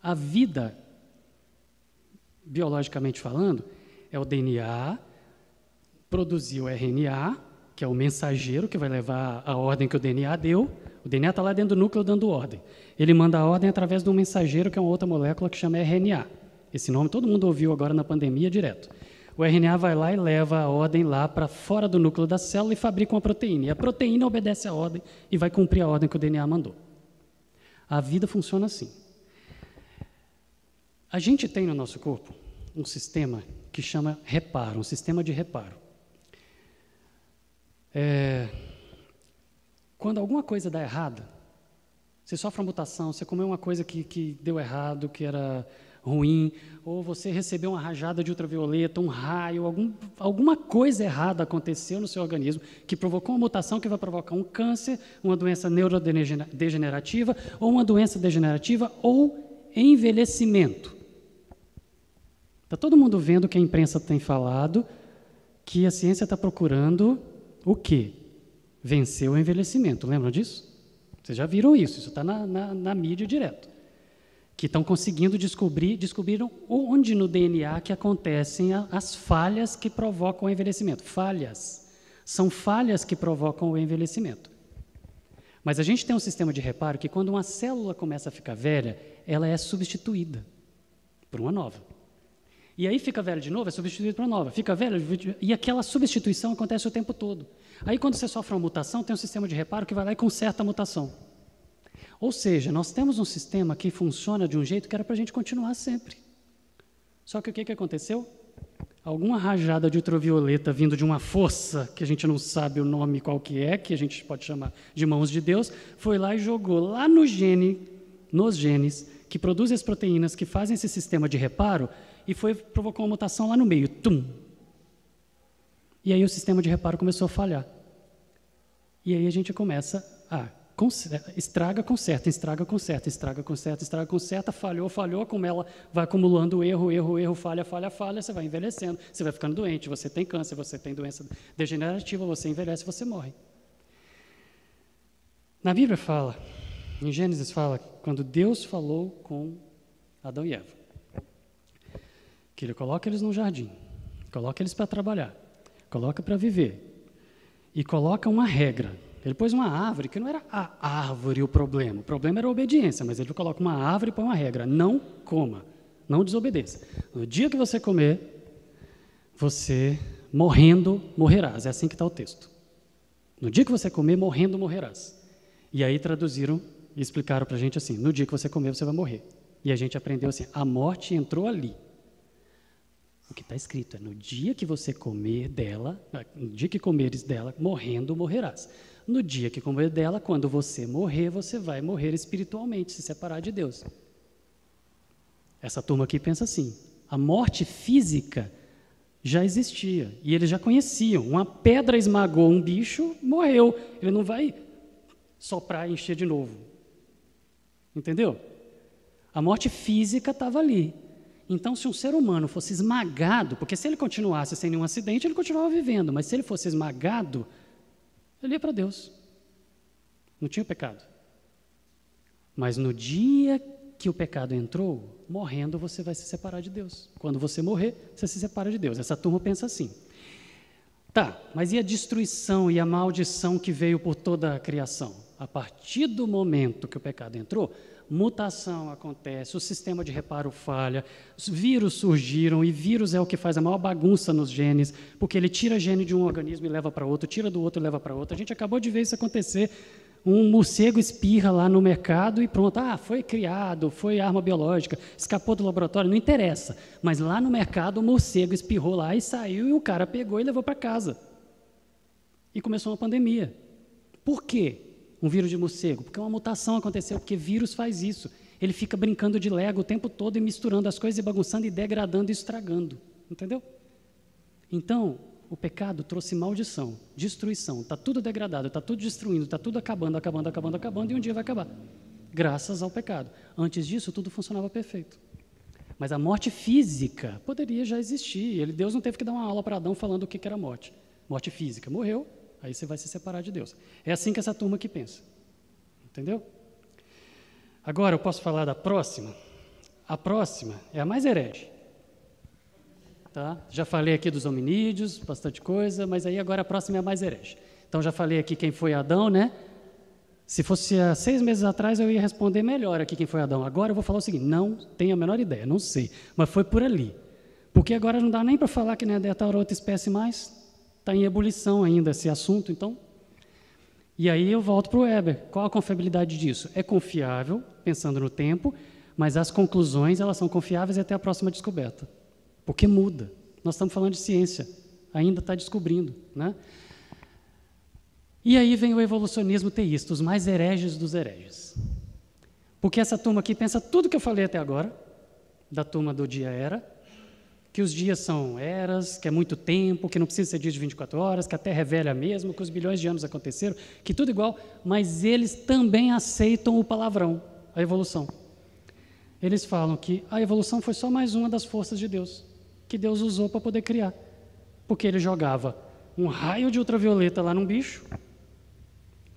A vida, biologicamente falando, é o DNA produzir o RNA, que é o mensageiro que vai levar a ordem que o DNA deu. O DNA está lá dentro do núcleo dando ordem. Ele manda a ordem através de um mensageiro, que é uma outra molécula que chama RNA. Esse nome todo mundo ouviu agora na pandemia direto. O RNA vai lá e leva a ordem lá para fora do núcleo da célula e fabrica uma proteína. E a proteína obedece à ordem e vai cumprir a ordem que o DNA mandou. A vida funciona assim. A gente tem no nosso corpo um sistema que chama reparo, um sistema de reparo. Quando alguma coisa dá errada, você sofre uma mutação, você comeu uma coisa que deu errado, que era ruim, ou você recebeu uma rajada de ultravioleta, um raio, alguma coisa errada aconteceu no seu organismo que provocou uma mutação que vai provocar um câncer, uma doença neurodegenerativa, ou uma doença degenerativa, ou envelhecimento. Está todo mundo vendo que a imprensa tem falado que a ciência está procurando o quê? Vencer o envelhecimento. Lembram disso? Vocês já viram isso, isso está na mídia direto. Que estão conseguindo descobriram onde no DNA que acontecem as falhas que provocam o envelhecimento. Falhas. São falhas que provocam o envelhecimento. Mas a gente tem um sistema de reparo que quando uma célula começa a ficar velha, ela é substituída por uma nova. E aí fica velha de novo, é substituída por uma nova. Fica velha, e aquela substituição acontece o tempo todo. Aí quando você sofre uma mutação, tem um sistema de reparo que vai lá e conserta a mutação. Ou seja, nós temos um sistema que funciona de um jeito que era para a gente continuar sempre. Só que o que aconteceu? Alguma rajada de ultravioleta vindo de uma força que a gente não sabe o nome qual que a gente pode chamar de mãos de Deus, foi lá e jogou lá nos genes que produzem as proteínas que fazem esse sistema de reparo e provocou uma mutação lá no meio. Tum! E aí o sistema de reparo começou a falhar. E aí a gente começa a estraga, conserta, estraga, conserta, estraga, conserta, estraga, conserta, falhou, como ela vai acumulando erro, falha, você vai envelhecendo, você vai ficando doente, você tem câncer, você tem doença degenerativa, você envelhece, você morre. Na Bíblia fala, em Gênesis fala, quando Deus falou com Adão e Eva, que Ele coloca eles no jardim, coloca eles para trabalhar, coloca para viver, e coloca uma regra. Ele pôs uma árvore, que não era a árvore o problema era a obediência, mas ele coloca uma árvore e põe uma regra, não coma, não desobedeça. No dia que você comer, você morrendo morrerás, é assim que está o texto. No dia que você comer, morrendo morrerás. E aí traduziram e explicaram para a gente assim, no dia que você comer, você vai morrer. E a gente aprendeu assim, a morte entrou ali. O que está escrito é, no dia que você comer dela, no dia que comeres dela, morrendo morrerás. No dia que comer dela, quando você morrer, você vai morrer espiritualmente, se separar de Deus. Essa turma aqui pensa assim, a morte física já existia, e eles já conheciam. Uma pedra esmagou um bicho, morreu. Ele não vai soprar e encher de novo. Entendeu? A morte física estava ali. Então, se um ser humano fosse esmagado, porque se ele continuasse sem nenhum acidente, ele continuava vivendo, mas se ele fosse esmagado, ele ia para Deus. Não tinha pecado. Mas no dia que o pecado entrou, morrendo, você vai se separar de Deus. Quando você morrer, você se separa de Deus. Essa turma pensa assim. Tá, mas e a destruição e a maldição que veio por toda a criação? A partir do momento que o pecado entrou, mutação acontece, o sistema de reparo falha, os vírus surgiram, e vírus é o que faz a maior bagunça nos genes, porque ele tira gene de um organismo e leva para outro, tira do outro e leva para outro. A gente acabou de ver isso acontecer, um morcego espirra lá no mercado e pronto, foi criado, foi arma biológica, escapou do laboratório, não interessa, mas lá no mercado o morcego espirrou lá e saiu, e o cara pegou e levou para casa. E começou uma pandemia. Por quê? Um vírus de morcego, porque uma mutação aconteceu, porque vírus faz isso. Ele fica brincando de Lego o tempo todo e misturando as coisas e bagunçando e degradando e estragando. Entendeu? Então, o pecado trouxe maldição, destruição. Está tudo degradado, está tudo destruindo, está tudo acabando, e um dia vai acabar. graças ao pecado. Antes disso, tudo funcionava perfeito. Mas a morte física poderia já existir. Deus não teve que dar uma aula para Adão falando o que era morte. Morte física. Morreu, aí você vai se separar de Deus. É assim que essa turma aqui pensa. Entendeu? Agora eu posso falar da próxima. A próxima é a mais herege. Tá? Já falei aqui dos hominídeos, bastante coisa, mas aí agora a próxima é a mais herege. Então já falei aqui quem foi Adão, né? Se fosse há 6 meses atrás, eu ia responder melhor aqui quem foi Adão. Agora eu vou falar o seguinte, não tenho a menor ideia, não sei, mas foi por ali. Porque agora não dá nem para falar que Neandertal outra espécie mais, está em ebulição ainda esse assunto, então. E aí eu volto para o Weber. Qual a confiabilidade disso? É confiável, pensando no tempo, mas as conclusões elas são confiáveis até a próxima descoberta. Porque muda. Nós estamos falando de ciência, ainda está descobrindo, né? E aí vem o evolucionismo teísta, os mais hereges dos hereges. Porque essa turma aqui pensa tudo que eu falei até agora, da turma do dia-era, que os dias são eras, que é muito tempo, que não precisa ser dia de 24 horas, que a Terra é velha mesmo, que os bilhões de anos aconteceram, que tudo igual, mas eles também aceitam o palavrão, a evolução. Eles falam que a evolução foi só mais uma das forças de Deus, que Deus usou para poder criar. Porque ele jogava um raio de ultravioleta lá num bicho,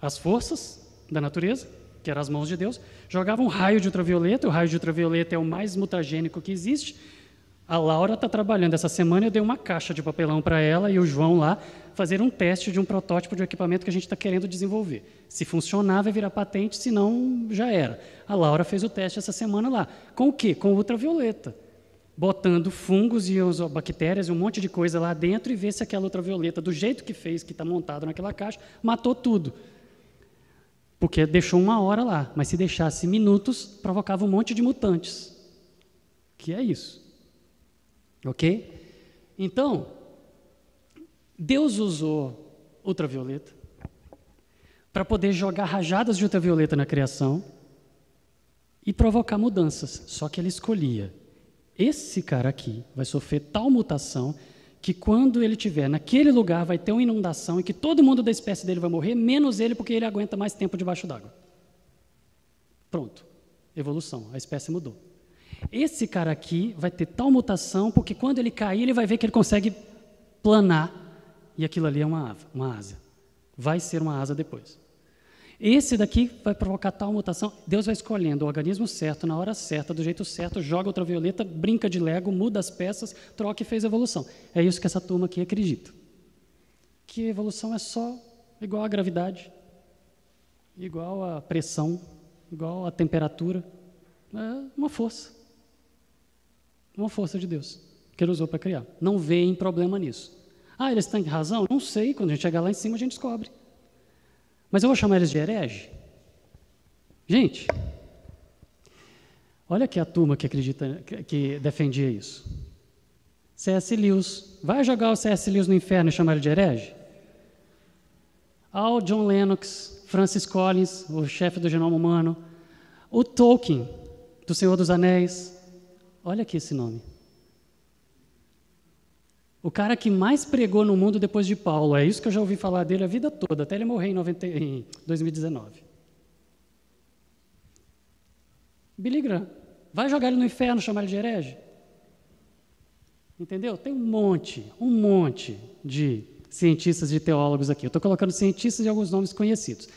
as forças da natureza, que eram as mãos de Deus, jogavam um raio de ultravioleta, o raio de ultravioleta é o mais mutagênico que existe. A Laura está trabalhando essa semana, eu dei uma caixa de papelão para ela e o João lá fazer um teste de um protótipo de equipamento que a gente está querendo desenvolver. Se funcionar, vai virar patente, se não, já era. A Laura fez o teste essa semana lá. Com o quê? Com ultravioleta. Botando fungos e bactérias e um monte de coisa lá dentro e ver se aquela ultravioleta, do jeito que fez, que está montado naquela caixa, matou tudo. Porque deixou 1 hora lá, mas se deixasse minutos, provocava um monte de mutantes. Que é isso. Ok? Então, Deus usou ultravioleta para poder jogar rajadas de ultravioleta na criação e provocar mudanças. Só que ele escolhia. Esse cara aqui vai sofrer tal mutação que quando ele estiver naquele lugar vai ter uma inundação e que todo mundo da espécie dele vai morrer, menos ele, porque ele aguenta mais tempo debaixo d'água. Pronto. Evolução. A espécie mudou. Esse cara aqui vai ter tal mutação, porque quando ele cair, ele vai ver que ele consegue planar, e aquilo ali é uma asa. Vai ser uma asa depois. Esse daqui vai provocar tal mutação, Deus vai escolhendo o organismo certo, na hora certa, do jeito certo, joga ultravioleta, brinca de Lego, muda as peças, troca e fez evolução. É isso que essa turma aqui acredita. Que a evolução é só igual à gravidade, igual à pressão, igual à temperatura. É uma força. Uma força de Deus, que ele usou para criar. Não veem problema nisso. Ah, eles têm razão? Não sei, quando a gente chegar lá em cima a gente descobre. Mas eu vou chamar eles de herege? Gente, olha aqui a turma que acredita, que defendia isso. C.S. Lewis. Vai jogar o C.S. Lewis no inferno e chamar ele de herege? O John Lennox, Francis Collins, o chefe do genoma humano, o Tolkien, do Senhor dos Anéis. Olha aqui esse nome. O cara que mais pregou no mundo depois de Paulo, é isso que eu já ouvi falar dele a vida toda, até ele morrer em 2019. Billy Graham. Vai jogar ele no inferno, chamar ele de herege? Entendeu? Tem um monte de cientistas e teólogos aqui. Eu estou colocando cientistas e alguns nomes conhecidos.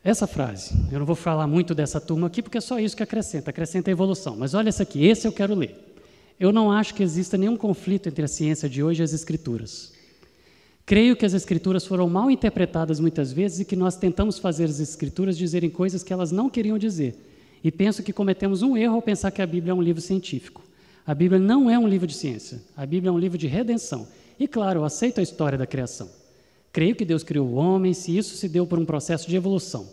Essa frase, eu não vou falar muito dessa turma aqui, porque é só isso que acrescenta a evolução. Mas olha essa aqui, esse eu quero ler. Eu não acho que exista nenhum conflito entre a ciência de hoje e as escrituras. Creio que as escrituras foram mal interpretadas muitas vezes e que nós tentamos fazer as escrituras dizerem coisas que elas não queriam dizer. E penso que cometemos um erro ao pensar que a Bíblia é um livro científico. A Bíblia não é um livro de ciência. A Bíblia é um livro de redenção. E, claro, eu aceito a história da criação. Creio que Deus criou o homem, se isso se deu por um processo de evolução.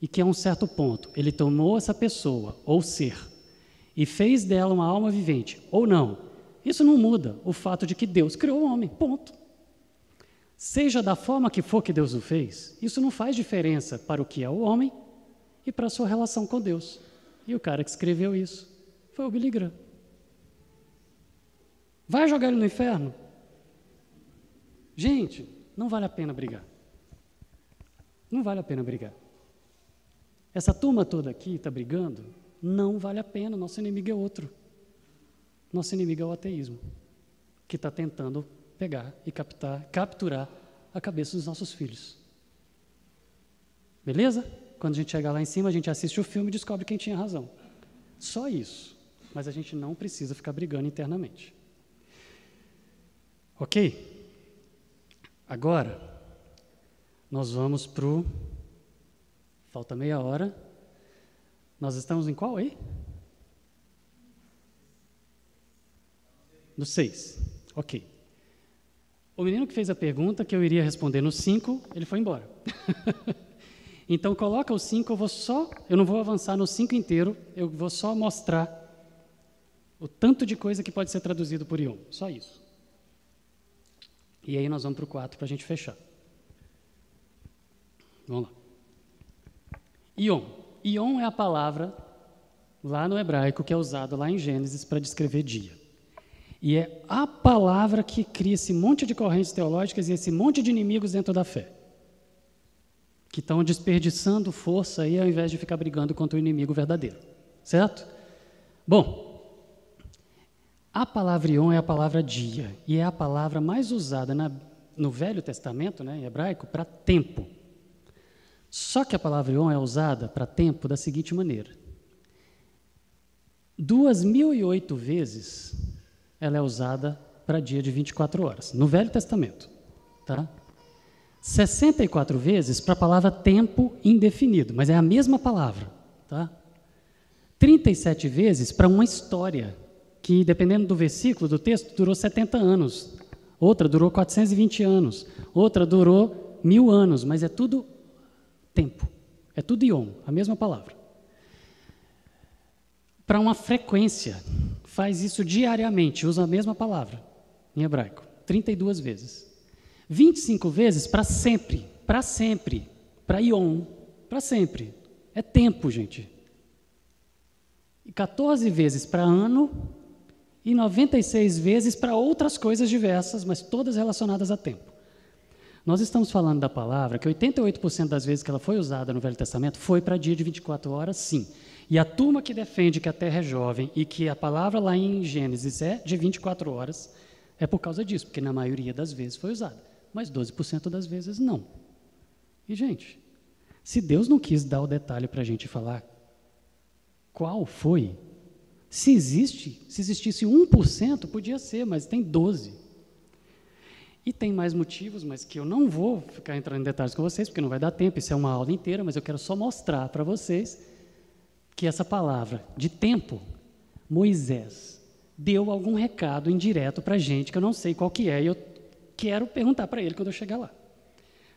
E que a um certo ponto, ele tomou essa pessoa, ou ser, e fez dela uma alma vivente, ou não. Isso não muda o fato de que Deus criou o homem, ponto. Seja da forma que for que Deus o fez, isso não faz diferença para o que é o homem e para a sua relação com Deus. E o cara que escreveu isso foi o Billy Graham. Vai jogar ele no inferno? Gente, não vale a pena brigar. Não vale a pena brigar. Essa turma toda aqui está brigando, não vale a pena, nosso inimigo é outro. Nosso inimigo é o ateísmo, que está tentando pegar e capturar a cabeça dos nossos filhos. Beleza? Quando a gente chegar lá em cima, a gente assiste o filme e descobre quem tinha razão. Só isso. Mas a gente não precisa ficar brigando internamente. Ok? Agora, nós vamos para o... Falta meia hora. Nós estamos em qual aí? No 6. Ok. O menino que fez a pergunta, que eu iria responder no 5, ele foi embora. Então, coloca o 5, eu não vou avançar no 5 inteiro, eu vou só mostrar o tanto de coisa que pode ser traduzido por Ion. Só isso. E aí nós vamos para o 4 para a gente fechar. Vamos lá. Ion. Ion é a palavra lá no hebraico que é usada lá em Gênesis para descrever dia. E é a palavra que cria esse monte de correntes teológicas e esse monte de inimigos dentro da fé, que estão desperdiçando força aí ao invés de ficar brigando contra o inimigo verdadeiro. Certo? Bom, a palavra Ion é a palavra dia, e é a palavra mais usada no Velho Testamento, né, em hebraico, para tempo. Só que a palavra Ion é usada para tempo da seguinte maneira. 2.008 vezes ela é usada para dia de 24 horas, no Velho Testamento. Tá? 64 vezes para a palavra tempo indefinido, mas é a mesma palavra. Tá? 37 vezes para uma história, que, dependendo do versículo, do texto, durou 70 anos. Outra durou 420 anos. Outra durou 1000 anos, mas é tudo tempo. É tudo Ion, a mesma palavra. Para uma frequência, faz isso diariamente, usa a mesma palavra, em hebraico, 32 vezes. 25 vezes para sempre, para Ion, para sempre. É tempo, gente. E 14 vezes para ano, e 96 vezes para outras coisas diversas, mas todas relacionadas a tempo. Nós estamos falando da palavra que 88% das vezes que ela foi usada no Velho Testamento foi para dia de 24 horas, sim. E a turma que defende que a Terra é jovem e que a palavra lá em Gênesis é de 24 horas, é por causa disso, porque na maioria das vezes foi usada, mas 12% das vezes não. E, gente, se Deus não quis dar o detalhe para a gente falar qual foi, se existisse 1%, podia ser, mas tem 12%. E tem mais motivos, mas que eu não vou ficar entrando em detalhes com vocês, porque não vai dar tempo, isso é uma aula inteira, mas eu quero só mostrar para vocês que essa palavra de tempo, Moisés deu algum recado indireto para a gente, que eu não sei qual que é, e eu quero perguntar para ele quando eu chegar lá.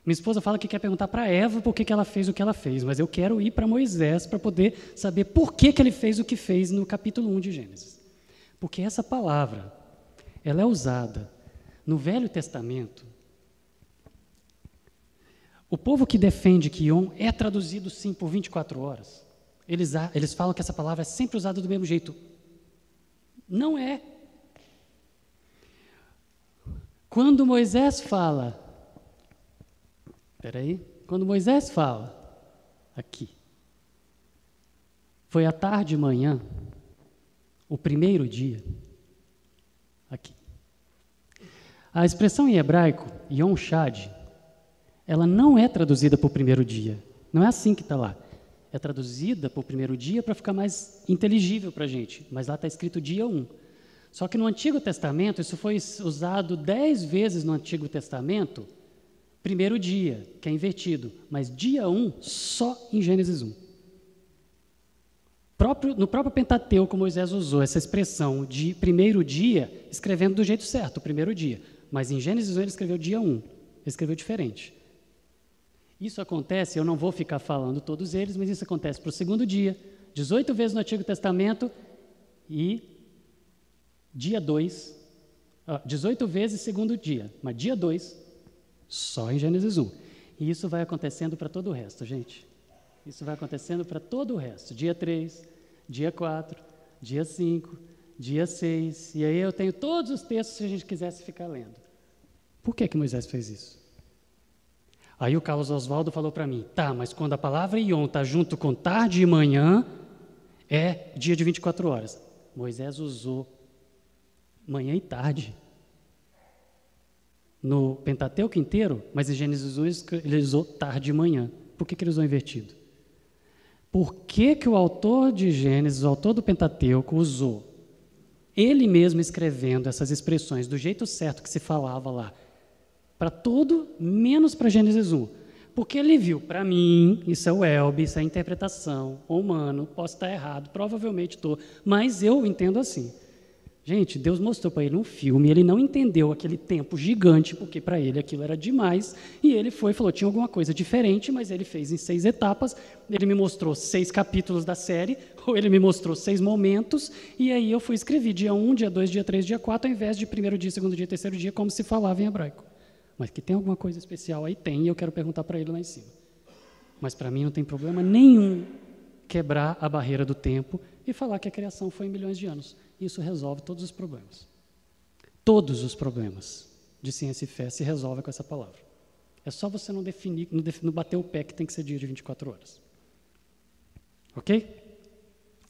Minha esposa fala que quer perguntar para Eva por que ela fez o que ela fez, mas eu quero ir para Moisés para poder saber por que ele fez o que fez no capítulo 1 de Gênesis. Porque essa palavra, ela é usada no Velho Testamento. O povo que defende que Ion é traduzido, sim, por 24 horas. Eles falam que essa palavra é sempre usada do mesmo jeito. Não é. Quando Moisés fala... Quando Moisés fala, aqui, foi à tarde e manhã, o primeiro dia, aqui. A expressão em hebraico, Yom Shad, ela não é traduzida por primeiro dia. Não é assim que está lá. É traduzida por primeiro dia para ficar mais inteligível para a gente, mas lá está escrito dia 1. Só que no Antigo Testamento, isso foi usado 10 vezes no Antigo Testamento, primeiro dia, que é invertido, mas dia 1 só em Gênesis 1. No próprio Pentateuco, Moisés usou essa expressão de primeiro dia, escrevendo do jeito certo, o primeiro dia. Mas em Gênesis 1 ele escreveu dia 1, ele escreveu diferente. Isso acontece, eu não vou ficar falando todos eles, mas isso acontece para o segundo dia, 18 vezes no Antigo Testamento e dia 2, 18 vezes segundo dia, mas dia 2, só em Gênesis 1. E isso vai acontecendo para todo o resto, gente. Isso vai acontecendo para todo o resto. Dia 3, dia 4, dia 5, dia 6. E aí eu tenho todos os textos se a gente quisesse ficar lendo. Por que Moisés fez isso? Aí o Carlos Oswaldo falou para mim, tá, mas quando a palavra Yom está junto com tarde e manhã, é dia de 24 horas. Moisés usou manhã e tarde no Pentateuco inteiro, mas em Gênesis 1 ele usou tarde e manhã. Por que ele usou invertido? Por que o autor de Gênesis, o autor do Pentateuco, usou ele mesmo escrevendo essas expressões do jeito certo que se falava lá, para tudo, menos para Gênesis 1? Porque ele viu, para mim, isso é o Elbe, isso é a interpretação humana, posso estar errado, provavelmente estou, mas eu entendo assim. Gente, Deus mostrou para ele um filme, ele não entendeu aquele tempo gigante, porque para ele aquilo era demais, e ele foi e falou, tinha alguma coisa diferente, mas ele fez em 6 etapas, ele me mostrou 6 capítulos da série, ou ele me mostrou 6 momentos, e aí eu fui escrever dia 1, dia 2, dia 3, dia 4, ao invés de primeiro dia, segundo dia, terceiro dia, como se falava em hebraico. Mas que tem alguma coisa especial aí, tem, e eu quero perguntar para ele lá em cima. Mas para mim não tem problema nenhum quebrar a barreira do tempo e falar que a criação foi em milhões de anos. Isso resolve todos os problemas. Todos os problemas de ciência e fé se resolvem com essa palavra. É só você não definir, não bater o pé que tem que ser dia de 24 horas. Ok?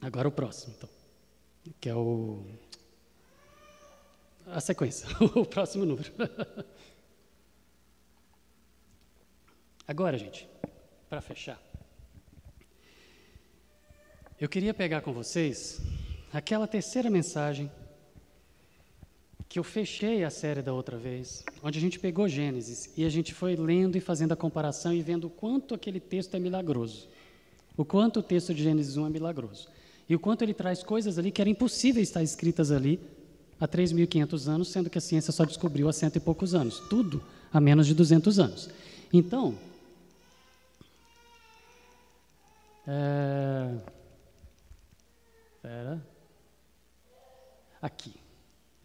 Agora o próximo, então, que é a sequência, o próximo número. Agora, gente, para fechar, eu queria pegar com vocês aquela terceira mensagem que eu fechei a série da outra vez, onde a gente pegou Gênesis e a gente foi lendo e fazendo a comparação e vendo o quanto aquele texto é milagroso, o quanto o texto de Gênesis 1 é milagroso, e o quanto ele traz coisas ali que eram impossíveis estar escritas ali há 3.500 anos, sendo que a ciência só descobriu há 100 e poucos anos, tudo há menos de 200 anos. Então, aqui.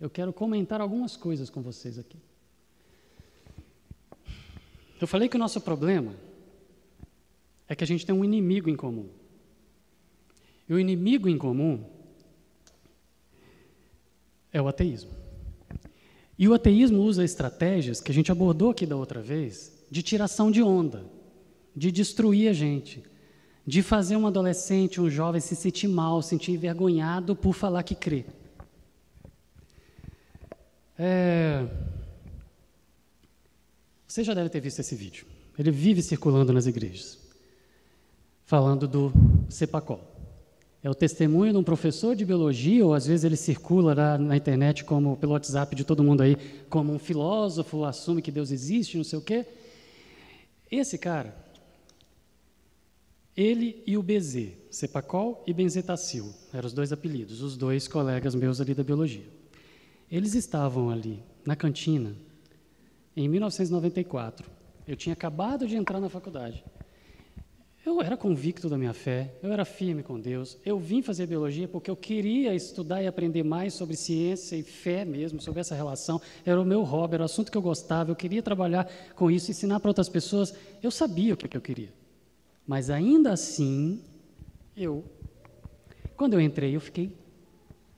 Eu quero comentar algumas coisas com vocês aqui. Eu falei que o nosso problema é que a gente tem um inimigo em comum. E o inimigo em comum é o ateísmo. E o ateísmo usa estratégias que a gente abordou aqui da outra vez, de tiração de onda, de destruir a gente, de fazer um adolescente, um jovem se sentir mal, se sentir envergonhado por falar que crê. Você já deve ter visto esse vídeo. Ele vive circulando nas igrejas, falando do Cepacol. É o testemunho de um professor de biologia, ou às vezes ele circula na internet, como pelo WhatsApp de todo mundo aí, como um filósofo, assume que Deus existe, não sei o quê. Esse cara, ele e o BZ, Cepacol e Benzetacil, eram os 2 apelidos, os 2 colegas meus ali da biologia. Eles estavam ali na cantina em 1994. Eu tinha acabado de entrar na faculdade. Eu era convicto da minha fé, eu era firme com Deus, eu vim fazer biologia porque eu queria estudar e aprender mais sobre ciência e fé mesmo, sobre essa relação, era o meu hobby, era o assunto que eu gostava, eu queria trabalhar com isso, ensinar para outras pessoas, eu sabia o que eu queria. Mas ainda assim, quando eu entrei, eu fiquei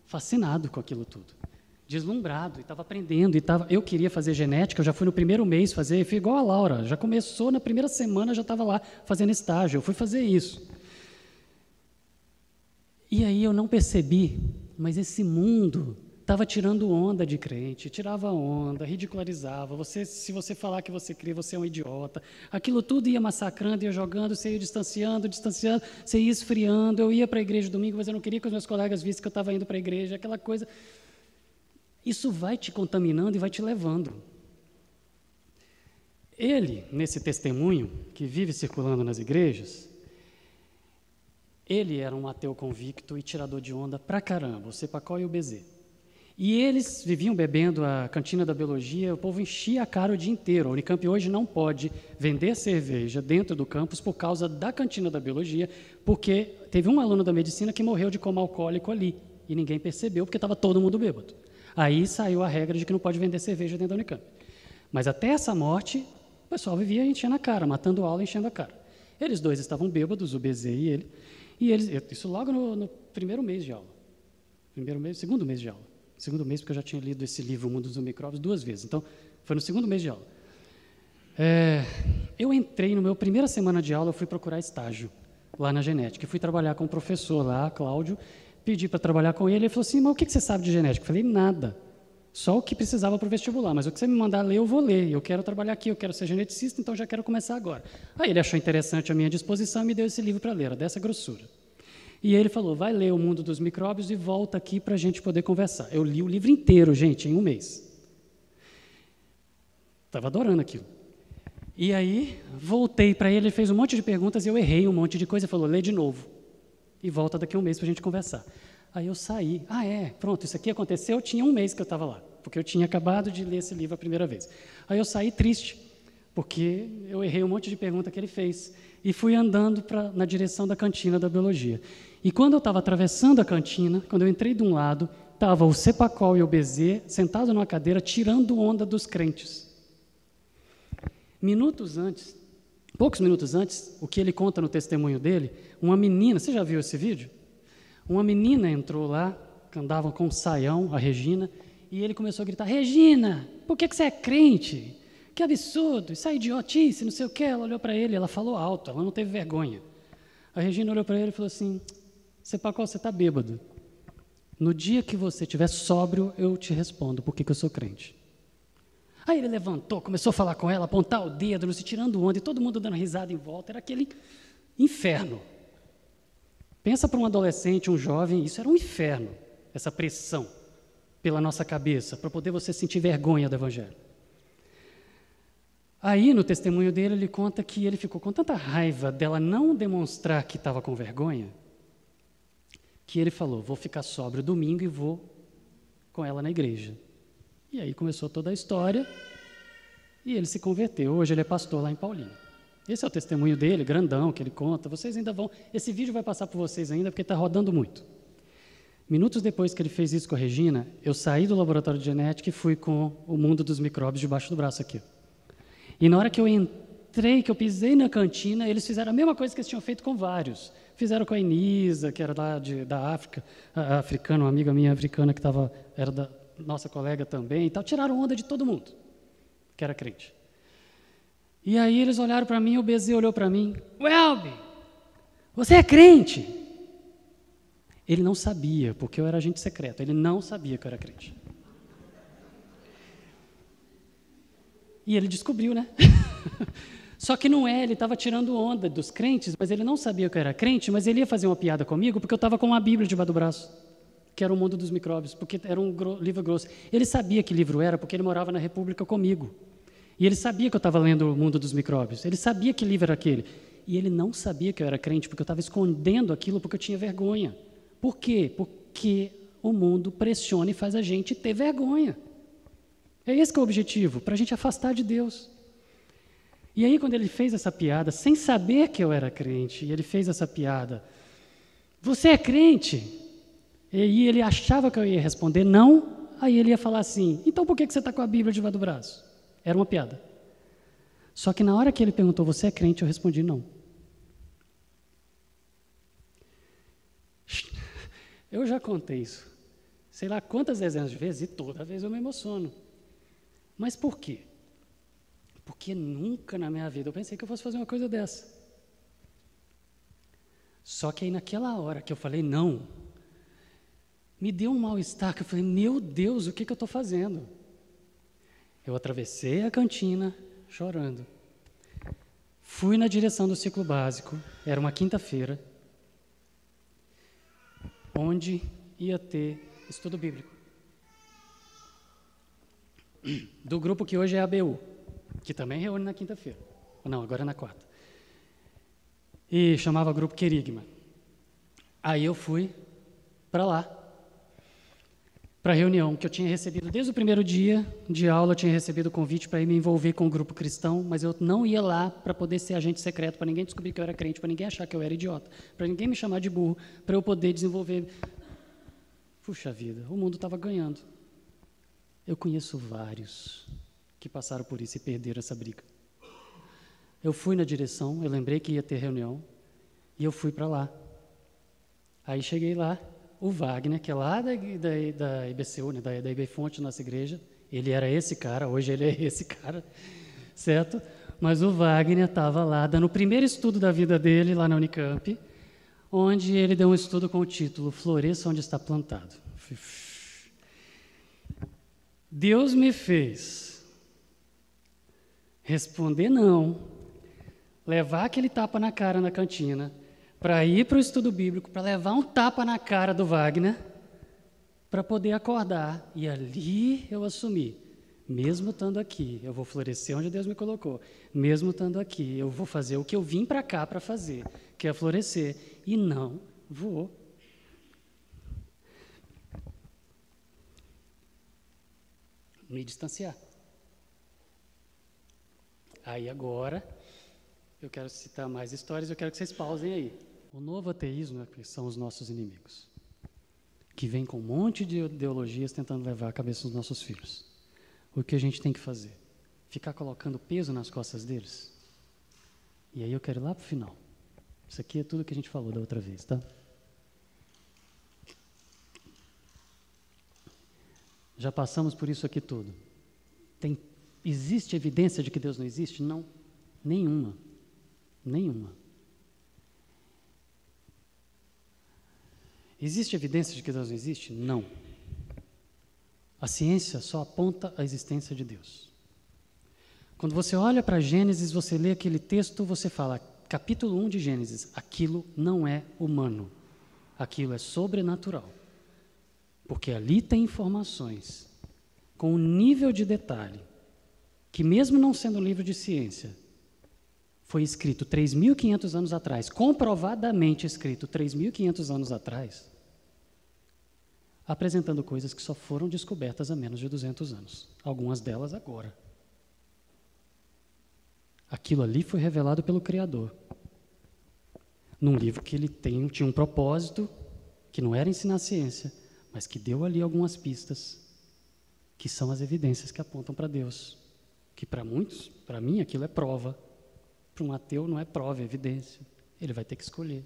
fascinado com aquilo tudo, deslumbrado, e estava aprendendo, eu queria fazer genética, eu já fui no primeiro mês fazer, fui igual a Laura, já começou na primeira semana, já estava lá fazendo estágio, eu fui fazer isso. E aí eu não percebi, mas esse mundo estava tirando onda de crente, tirava onda, ridicularizava, se você falar que você crê, você é um idiota, aquilo tudo ia massacrando, ia jogando, você ia distanciando, você ia esfriando, eu ia para a igreja domingo, mas eu não queria que os meus colegas vissem que eu estava indo para a igreja, aquela coisa. Isso vai te contaminando e vai te levando. Ele, nesse testemunho, que vive circulando nas igrejas, ele era um ateu convicto e tirador de onda pra caramba, o Cepacol e o BZ. E eles viviam bebendo a cantina da biologia, o povo enchia a cara o dia inteiro. A Unicamp hoje não pode vender cerveja dentro do campus por causa da cantina da biologia, porque teve um aluno da medicina que morreu de coma alcoólico ali, e ninguém percebeu porque estava todo mundo bêbado. Aí saiu a regra de que não pode vender cerveja dentro da Unicamp. Mas até essa morte, o pessoal vivia enchendo a cara, matando aula e enchendo a cara. Eles 2 estavam bêbados, o BZ e ele, isso logo no primeiro mês de aula. Segundo mês de aula. Segundo mês, porque eu já tinha lido esse livro, O Mundo dos Micróbios, 2 vezes. Então, foi no segundo mês de aula. Eu entrei, no meu primeira semana de aula, eu fui procurar estágio lá na genética. Fui trabalhar com um professor lá, Cláudio, pedi para trabalhar com ele. Ele falou assim, mas o que você sabe de genética? Eu falei, nada. Só o que precisava para o vestibular, mas o que você me mandar ler, eu vou ler. Eu quero trabalhar aqui, eu quero ser geneticista, então já quero começar agora. Aí ele achou interessante a minha disposição e me deu esse livro para ler, era dessa grossura. E ele falou, vai ler O Mundo dos Micróbios e volta aqui para a gente poder conversar. Eu li o livro inteiro, gente, em um mês. Estava adorando aquilo. E aí, voltei para ele, ele fez um monte de perguntas e eu errei um monte de coisa. Ele falou, lê de novo. E volta daqui a um mês para a gente conversar. Aí eu saí. Pronto, isso aqui aconteceu, tinha um mês que eu estava lá, porque eu tinha acabado de ler esse livro a primeira vez. Aí eu saí triste, porque eu errei um monte de pergunta que ele fez. E fui andando na direção da cantina da biologia. E quando eu estava atravessando a cantina, quando eu entrei de um lado, estava o Cepacol e o Bezê sentados numa cadeira, tirando onda dos crentes. Poucos minutos antes, o que ele conta no testemunho dele, uma menina, você já viu esse vídeo? Uma menina entrou lá, que andava com um saião, a Regina, e ele começou a gritar, Regina, por que você é crente? Que absurdo, isso é idiotice, não sei o quê. Ela olhou para ele, ela falou alto, ela não teve vergonha. A Regina olhou para ele e falou assim, Cepacol, você está bêbado. No dia que você estiver sóbrio, eu te respondo por que eu sou crente. Aí ele levantou, começou a falar com ela, apontar o dedo, não se tirando onda, e todo mundo dando risada em volta. Era aquele inferno. Pensa para um adolescente, um jovem, isso era um inferno, essa pressão pela nossa cabeça, para poder você sentir vergonha do Evangelho. Aí, no testemunho dele, ele conta que ele ficou com tanta raiva dela não demonstrar que estava com vergonha, que ele falou, vou ficar sóbrio domingo e vou com ela na igreja. E aí começou toda a história, e ele se converteu. Hoje ele é pastor lá em Paulinho. Esse é o testemunho dele, grandão, que ele conta. Vocês ainda vão... Esse vídeo vai passar por vocês ainda, porque está rodando muito. Minutos depois que ele fez isso com a Regina, eu saí do laboratório de genética e fui com O Mundo dos Micróbios debaixo do braço aqui. E na hora que eu entrei, que eu pisei na cantina, eles fizeram a mesma coisa que eles tinham feito com vários. Fizeram com a Inisa, que era lá da África, a africana, uma amiga minha africana que era da nossa colega também, e tal. Tiraram onda de todo mundo que era crente. E aí eles olharam para mim, o Bezê olhou para mim, Welby, você é crente? Ele não sabia, porque eu era agente secreto, ele não sabia que eu era crente. E ele descobriu, né? Só que não ele estava tirando onda dos crentes, mas ele não sabia que eu era crente, mas ele ia fazer uma piada comigo, porque eu estava com uma Bíblia debaixo do braço, que era O Mundo dos Micróbios, porque era um livro grosso. Ele sabia que livro era, porque ele morava na República comigo. E ele sabia que eu estava lendo O Mundo dos Micróbios. Ele sabia que livro era aquele. E ele não sabia que eu era crente, porque eu estava escondendo aquilo, porque eu tinha vergonha. Por quê? Porque o mundo pressiona e faz a gente ter vergonha. É esse que é o objetivo, para a gente afastar de Deus. E aí, quando ele fez essa piada, sem saber que eu era crente, e ele fez essa piada, você é crente? E ele achava que eu ia responder não, aí ele ia falar assim, então por que você está com a Bíblia debaixo do braço? Era uma piada. Só que na hora que ele perguntou, você é crente? Eu respondi não. Eu já contei isso, sei lá quantas dezenas de vezes, e toda vez eu me emociono. Mas por quê? Porque nunca na minha vida eu pensei que eu fosse fazer uma coisa dessa. Só que aí naquela hora que eu falei não, me deu um mal-estar, que eu falei, meu Deus, o que eu estou fazendo? Eu atravessei a cantina chorando. Fui na direção do ciclo básico, era uma quinta-feira, onde ia ter estudo bíblico. Do grupo que hoje é a ABU, que também reúne na quinta-feira. Não, agora é na quarta. E chamava Grupo Querigma. Aí eu fui para lá, para a reunião, que eu tinha recebido desde o primeiro dia de aula, eu tinha recebido o convite para ir me envolver com o grupo cristão, mas eu não ia lá para poder ser agente secreto, para ninguém descobrir que eu era crente, para ninguém achar que eu era idiota, para ninguém me chamar de burro, para eu poder desenvolver. Puxa vida, o mundo estava ganhando. Eu conheço vários que passaram por isso e perderam essa briga. Eu fui na direção, eu lembrei que ia ter reunião, e eu fui para lá. Aí cheguei lá, o Wagner, que é lá da IBCU, né, da IB Fonte, nossa igreja, ele era esse cara, hoje ele é esse cara, certo? Mas o Wagner estava lá, dando o primeiro estudo da vida dele, lá na Unicamp, onde ele deu um estudo com o título Floresça onde está plantado. Deus me fez responder não, levar aquele tapa na cara na cantina, para ir para o estudo bíblico, para levar um tapa na cara do Wagner, para poder acordar. E ali eu assumi, mesmo estando aqui, eu vou florescer onde Deus me colocou. Mesmo estando aqui, eu vou fazer o que eu vim para cá para fazer, que é florescer. E não vou me distanciar. Aí agora, eu quero citar mais histórias, eu quero que vocês pausem aí. O novo ateísmo, que são os nossos inimigos, que vem com um monte de ideologias tentando levar a cabeça dos nossos filhos. O que a gente tem que fazer? Ficar colocando peso nas costas deles? E aí eu quero ir lá para o final. Isso aqui é tudo que a gente falou da outra vez, tá? Já passamos por isso aqui tudo. Existe evidência de que Deus não existe? Não. Nenhuma. Nenhuma. Existe evidência de que Deus não existe? Não. A ciência só aponta a existência de Deus. Quando você olha para Gênesis, você lê aquele texto, você fala, capítulo 1 de Gênesis, aquilo não é humano, aquilo é sobrenatural. Porque ali tem informações com um nível de detalhe que, mesmo não sendo um livro de ciência, foi escrito 3.500 anos atrás, comprovadamente escrito 3.500 anos atrás, apresentando coisas que só foram descobertas há menos de 200 anos, algumas delas agora. Aquilo ali foi revelado pelo Criador, num livro que ele tinha um propósito, que não era ensinar ciência, mas que deu ali algumas pistas, que são as evidências que apontam para Deus, que para muitos, para mim, aquilo é prova. Para um ateu não é prova, é evidência. Ele vai ter que escolher.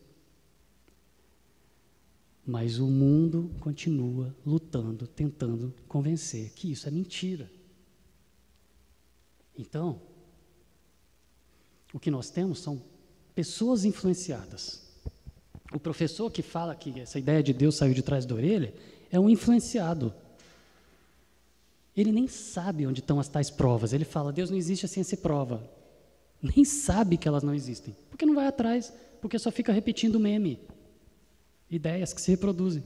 Mas o mundo continua lutando, tentando convencer que isso é mentira. Então, o que nós temos são pessoas influenciadas. O professor que fala que essa ideia de Deus saiu de trás da orelha é um influenciado. Ele nem sabe onde estão as tais provas. Ele fala, Deus não existe, a ciência prova. Nem sabe que elas não existem. Porque não vai atrás, porque só fica repetindo meme. Ideias que se reproduzem.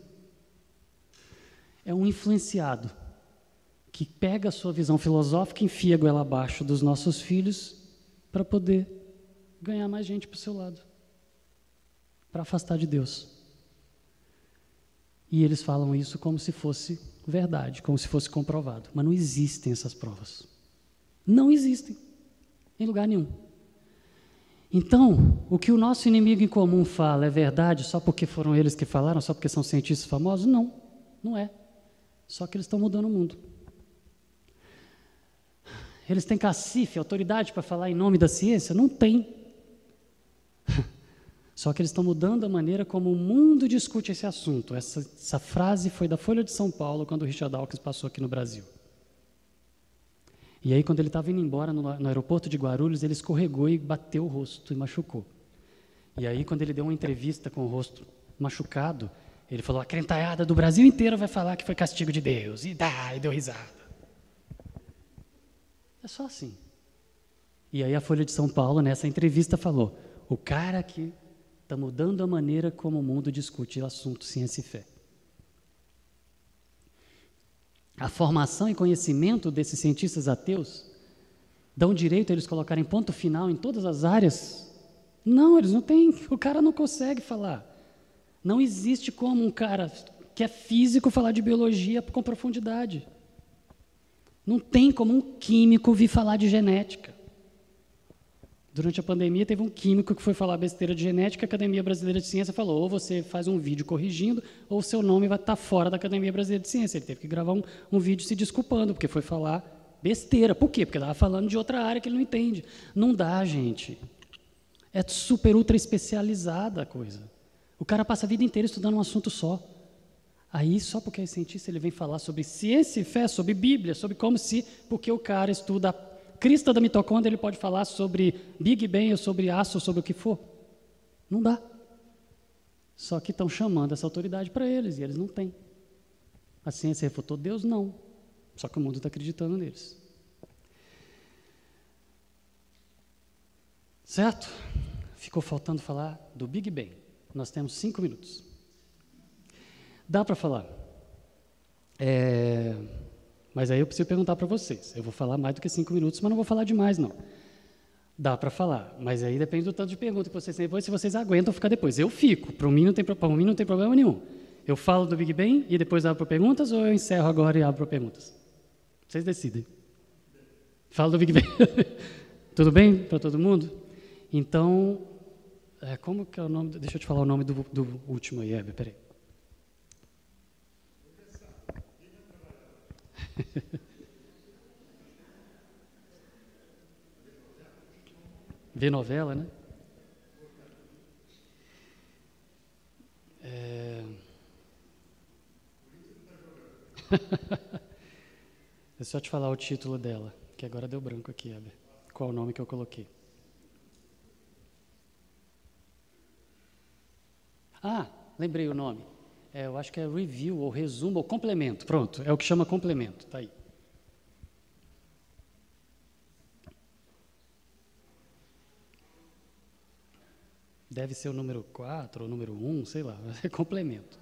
É um influenciado que pega a sua visão filosófica e enfia a goela abaixo dos nossos filhos para poder ganhar mais gente para o seu lado. Para afastar de Deus. E eles falam isso como se fosse verdade, como se fosse comprovado. Mas não existem essas provas. Não existem. Em lugar nenhum. Então, o que o nosso inimigo em comum fala é verdade só porque foram eles que falaram, só porque são cientistas famosos? Não, não é. Só que eles estão mudando o mundo. Eles têm cacife, autoridade para falar em nome da ciência? Não tem. Só que eles estão mudando a maneira como o mundo discute esse assunto. Essa frase foi da Folha de São Paulo, quando o Richard Dawkins passou aqui no Brasil. E aí, quando ele estava indo embora no aeroporto de Guarulhos, ele escorregou e bateu o rosto e machucou. E aí, quando ele deu uma entrevista com o rosto machucado, ele falou, a crentaiada do Brasil inteiro vai falar que foi castigo de Deus. E deu risada. É só assim. E aí a Folha de São Paulo, nessa entrevista, falou, o cara que está mudando a maneira como o mundo discute o assunto ciência e fé. A formação e conhecimento desses cientistas ateus dão direito a eles colocarem ponto final em todas as áreas? Não, eles não têm, o cara não consegue falar. Não existe como um cara que é físico falar de biologia com profundidade. Não tem como um químico vir falar de genética. Durante a pandemia, teve um químico que foi falar besteira de genética, a Academia Brasileira de Ciência falou, ou você faz um vídeo corrigindo, ou o seu nome vai estar fora da Academia Brasileira de Ciência. Ele teve que gravar um vídeo se desculpando, porque foi falar besteira. Por quê? Porque estava falando de outra área que ele não entende. Não dá, gente. É super, ultra especializada a coisa. O cara passa a vida inteira estudando um assunto só. Aí, só porque é cientista, ele vem falar sobre ciência e fé, sobre Bíblia, sobre como se... Porque o cara estuda crista da mitocôndria ele pode falar sobre Big Bang ou sobre aço ou sobre o que for? Não dá. Só que estão chamando essa autoridade para eles e eles não têm. A ciência refutou Deus? Não. Só que o mundo está acreditando neles. Certo? Ficou faltando falar do Big Bang. Nós temos 5 minutos. Dá para falar. Mas aí eu preciso perguntar para vocês. Eu vou falar mais do que 5 minutos, mas não vou falar demais, não. Dá para falar, mas aí depende do tanto de pergunta que vocês têm depois, se vocês aguentam ficar depois. Eu fico, para mim não tem problema nenhum. Eu falo do Big Bang e depois abro para perguntas, ou eu encerro agora e abro para perguntas? Vocês decidem. Falo do Big Bang. Tudo bem para todo mundo? Então, como que é o nome? Deixa eu te falar o nome do último aí, peraí. Ver novela, né? É só te falar o título dela, que agora deu branco aqui, Heber. Qual o nome que eu coloquei? Lembrei o nome. Eu acho que é review, ou resumo, ou complemento. Pronto, é o que chama complemento, tá aí. Deve ser o número 4 ou o número 1, sei lá, é complemento.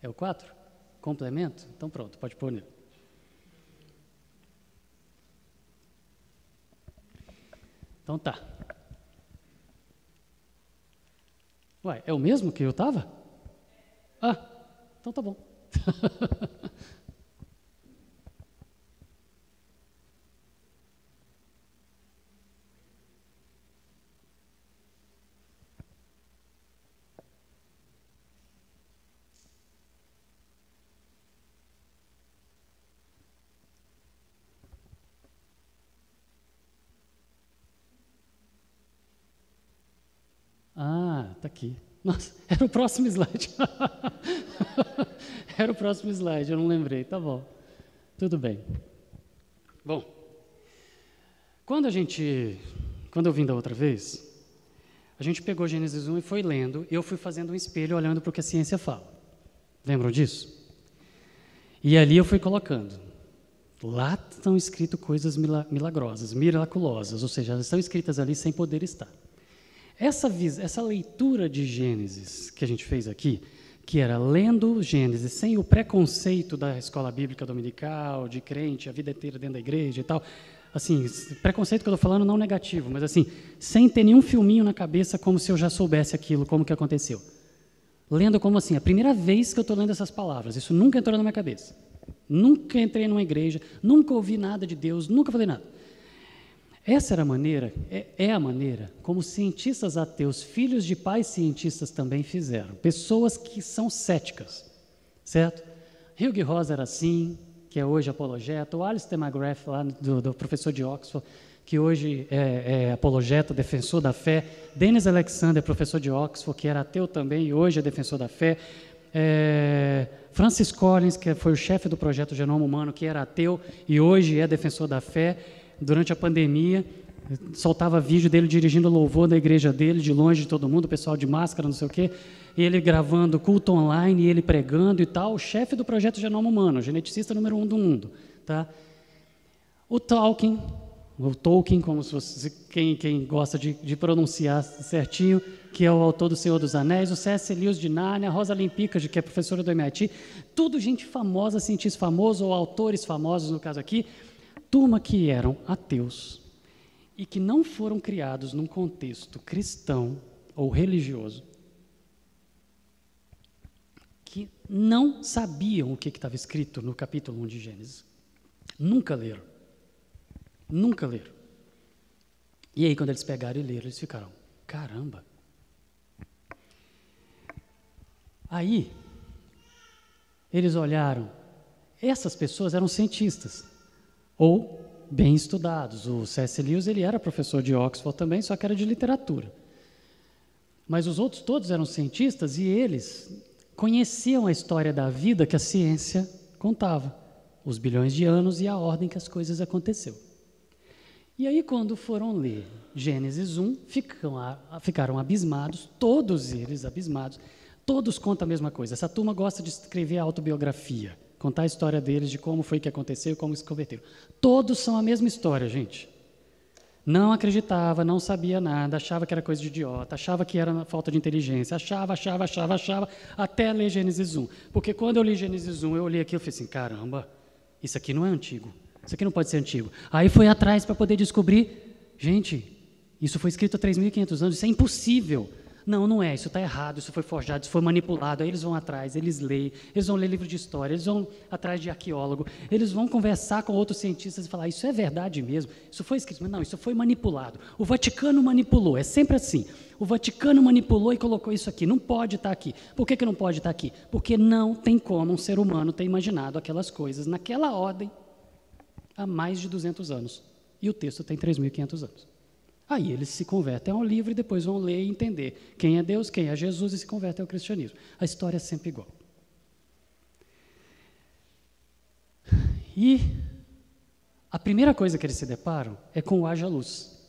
É o 4? Complemento? Então pronto, pode pôr nele. Então tá. Ué, é o mesmo que eu estava? Então tá bom. Tá aqui. Nossa, era o próximo slide. Era o próximo slide, eu não lembrei. Tá bom. Tudo bem. Bom, quando eu vim da outra vez, a gente pegou Gênesis 1 e foi lendo, e eu fui fazendo um espelho olhando para o que a ciência fala. Lembram disso? E ali eu fui colocando. Lá estão escritas coisas milagrosas, miraculosas, ou seja, elas estão escritas ali sem poder estar. Essa leitura de Gênesis que a gente fez aqui, que era lendo Gênesis sem o preconceito da escola bíblica dominical, de crente, a vida inteira dentro da igreja e tal, assim, preconceito que eu estou falando não negativo, mas assim, sem ter nenhum filminho na cabeça como se eu já soubesse aquilo, como que aconteceu. Lendo como assim, a primeira vez que eu estou lendo essas palavras, isso nunca entrou na minha cabeça. Nunca entrei numa igreja, nunca ouvi nada de Deus, nunca falei nada. Essa era a maneira, é a maneira como cientistas ateus, filhos de pais cientistas também fizeram. Pessoas que são céticas, certo? Hugh Ross era assim, que é hoje apologeta. O Alistair McGrath, lá do professor de Oxford, que hoje é apologeta, defensor da fé. Dennis Alexander, professor de Oxford, que era ateu também e hoje é defensor da fé. Francis Collins, que foi o chefe do projeto Genoma Humano, que era ateu e hoje é defensor da fé. Durante a pandemia, soltava vídeo dele dirigindo o louvor da igreja dele, de longe de todo mundo, o pessoal de máscara, não sei o quê, e ele gravando culto online, e ele pregando e tal, o chefe do projeto Genoma Humano, geneticista número 1 do mundo. Tá? O Tolkien, como se fosse quem gosta de pronunciar certinho, que é o autor do Senhor dos Anéis, o C.S. Lewis de Nárnia, a Rosalind Picard, que é professora do MIT, tudo gente famosa, cientista famoso, ou autores famosos, no caso aqui, turma que eram ateus e que não foram criados num contexto cristão ou religioso, que não sabiam o que estava escrito no capítulo 1 de Gênesis. Nunca leram. Nunca leram. E aí, quando eles pegaram e leram, eles ficaram, caramba. Aí, eles olharam, essas pessoas eram cientistas, ou bem estudados. O C.S. Lewis, ele era professor de Oxford também, só que era de literatura. Mas os outros todos eram cientistas e eles conheciam a história da vida que a ciência contava, os bilhões de anos e a ordem que as coisas aconteceram. E aí, quando foram ler Gênesis 1, ficaram abismados, todos eles abismados, todos contam a mesma coisa. Essa turma gosta de escrever a autobiografia, contar a história deles, de como foi que aconteceu, como se converteram. Todos são a mesma história, gente. Não acreditava, não sabia nada, achava que era coisa de idiota, achava que era falta de inteligência, achava, até ler Gênesis 1. Porque quando eu li Gênesis 1, eu olhei aquilo e falei assim, caramba, isso aqui não é antigo, isso aqui não pode ser antigo. Aí fui atrás para poder descobrir, gente, isso foi escrito há 3.500 anos, isso é impossível. Não, não é, isso está errado, isso foi forjado, isso foi manipulado. Aí eles vão atrás, eles leem, eles vão ler livro de história, eles vão atrás de arqueólogo, eles vão conversar com outros cientistas e falar, isso é verdade mesmo, isso foi escrito, mas não, isso foi manipulado. O Vaticano manipulou, é sempre assim. O Vaticano manipulou e colocou isso aqui, não pode estar aqui. Por que não pode estar aqui? Porque não tem como um ser humano ter imaginado aquelas coisas naquela ordem há mais de 200 anos. E o texto tem 3.500 anos. Aí eles se convertem ao livro e depois vão ler e entender quem é Deus, quem é Jesus e se convertem ao cristianismo. A história é sempre igual. E a primeira coisa que eles se deparam é com o haja luz.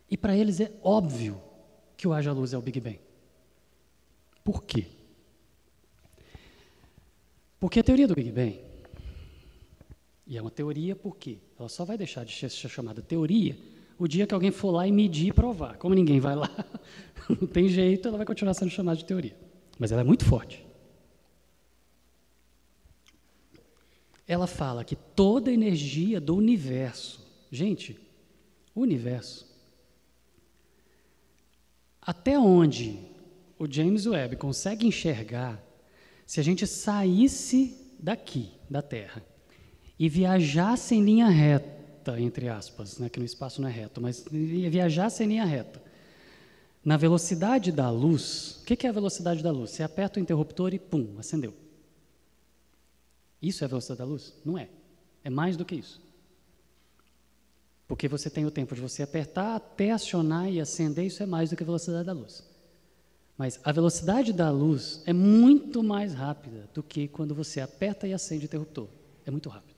E para eles é óbvio que o haja luz é o Big Bang. Por quê? Porque a teoria do Big Bang, e é uma teoria por quê? Ela só vai deixar de ser chamada teoria o dia que alguém for lá e medir e provar. Como ninguém vai lá, não tem jeito, ela vai continuar sendo chamada de teoria. Mas ela é muito forte. Ela fala que toda a energia do universo, gente, o universo, até onde o James Webb consegue enxergar, se a gente saísse daqui, da Terra, e viajasse em linha reta, entre aspas, né, que no espaço não é reto, mas viajasse em linha reta, na velocidade da luz. O que é a velocidade da luz? Você aperta o interruptor e pum, acendeu. Isso é a velocidade da luz? Não é. É mais do que isso. Porque você tem o tempo de você apertar até acionar e acender, isso é mais do que a velocidade da luz. Mas a velocidade da luz é muito mais rápida do que quando você aperta e acende o interruptor. É muito rápido.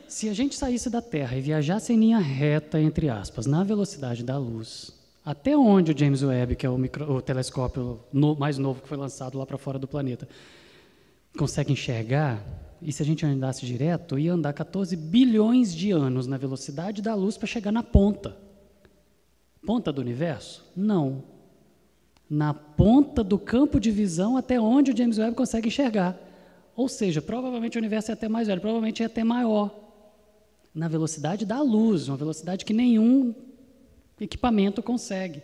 Se a gente saísse da Terra e viajasse em linha reta, entre aspas, na velocidade da luz, até onde o James Webb, que é o telescópio mais novo que foi lançado lá para fora do planeta, consegue enxergar, e se a gente andasse direto, ia andar 14 bilhões de anos na velocidade da luz para chegar na ponta. Ponta do universo? Não. Na ponta do campo de visão até onde o James Webb consegue enxergar. Ou seja, provavelmente o universo é até mais velho, provavelmente é até maior. Na velocidade da luz, uma velocidade que nenhum equipamento consegue.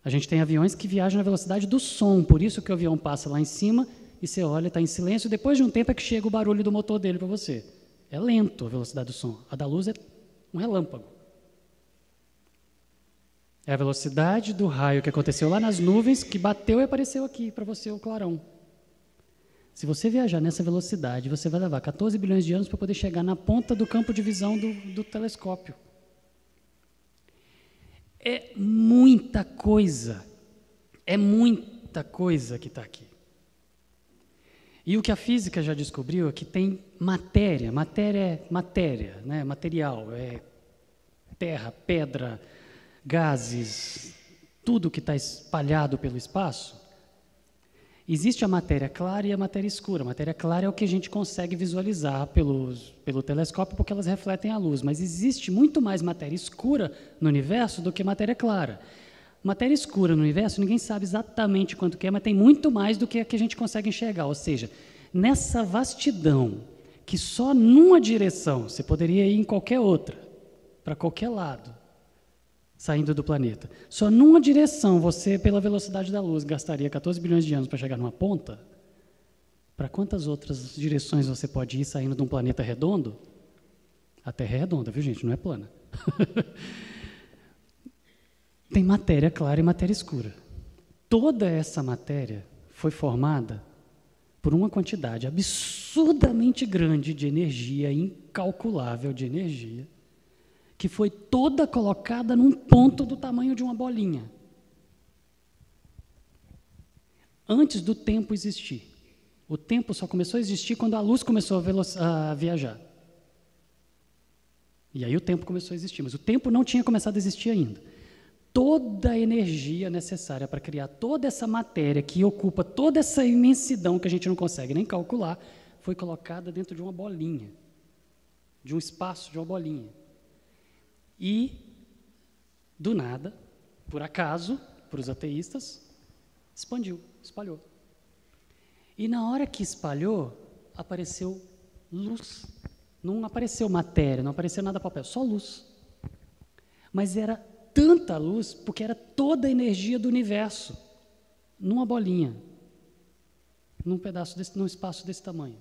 A gente tem aviões que viajam na velocidade do som, por isso que o avião passa lá em cima e você olha, está em silêncio, e depois de um tempo é que chega o barulho do motor dele para você. É lento a velocidade do som. A da luz é um relâmpago. É a velocidade do raio que aconteceu lá nas nuvens, que bateu e apareceu aqui para você o clarão. Se você viajar nessa velocidade, você vai levar 14 bilhões de anos para poder chegar na ponta do campo de visão do telescópio. É muita coisa que está aqui. E o que a física já descobriu é que tem matéria é matéria, né? Material, é terra, pedra, gases, tudo que está espalhado pelo espaço. Existe a matéria clara e a matéria escura. A matéria clara é o que a gente consegue visualizar pelo telescópio, porque elas refletem a luz. Mas existe muito mais matéria escura no universo do que matéria clara. Matéria escura no universo, ninguém sabe exatamente quanto que é, mas tem muito mais do que a que a gente consegue enxergar. Ou seja, nessa vastidão, que só numa direção, você poderia ir em qualquer outra, para qualquer lado, saindo do planeta. Só numa direção, você, pela velocidade da luz, gastaria 14 bilhões de anos para chegar numa ponta? Para quantas outras direções você pode ir saindo de um planeta redondo? A Terra é redonda, viu, gente? Não é plana. Tem matéria clara e matéria escura. Toda essa matéria foi formada por uma quantidade absurdamente grande de energia, incalculável de energia, que foi toda colocada num ponto do tamanho de uma bolinha. Antes do tempo existir, O tempo só começou a existir quando a luz começou a viajar. E aí o tempo começou a existir, mas o tempo não tinha começado a existir ainda. Toda a energia necessária para criar toda essa matéria que ocupa toda essa imensidão que a gente não consegue nem calcular, foi colocada dentro de uma bolinha, de um espaço de uma bolinha. E, do nada, por acaso, para os ateístas, espalhou. E na hora que espalhou, apareceu luz. Não apareceu matéria, não apareceu nada papel, só luz. Mas era tanta luz, porque era toda a energia do universo, numa bolinha, num espaço desse tamanho.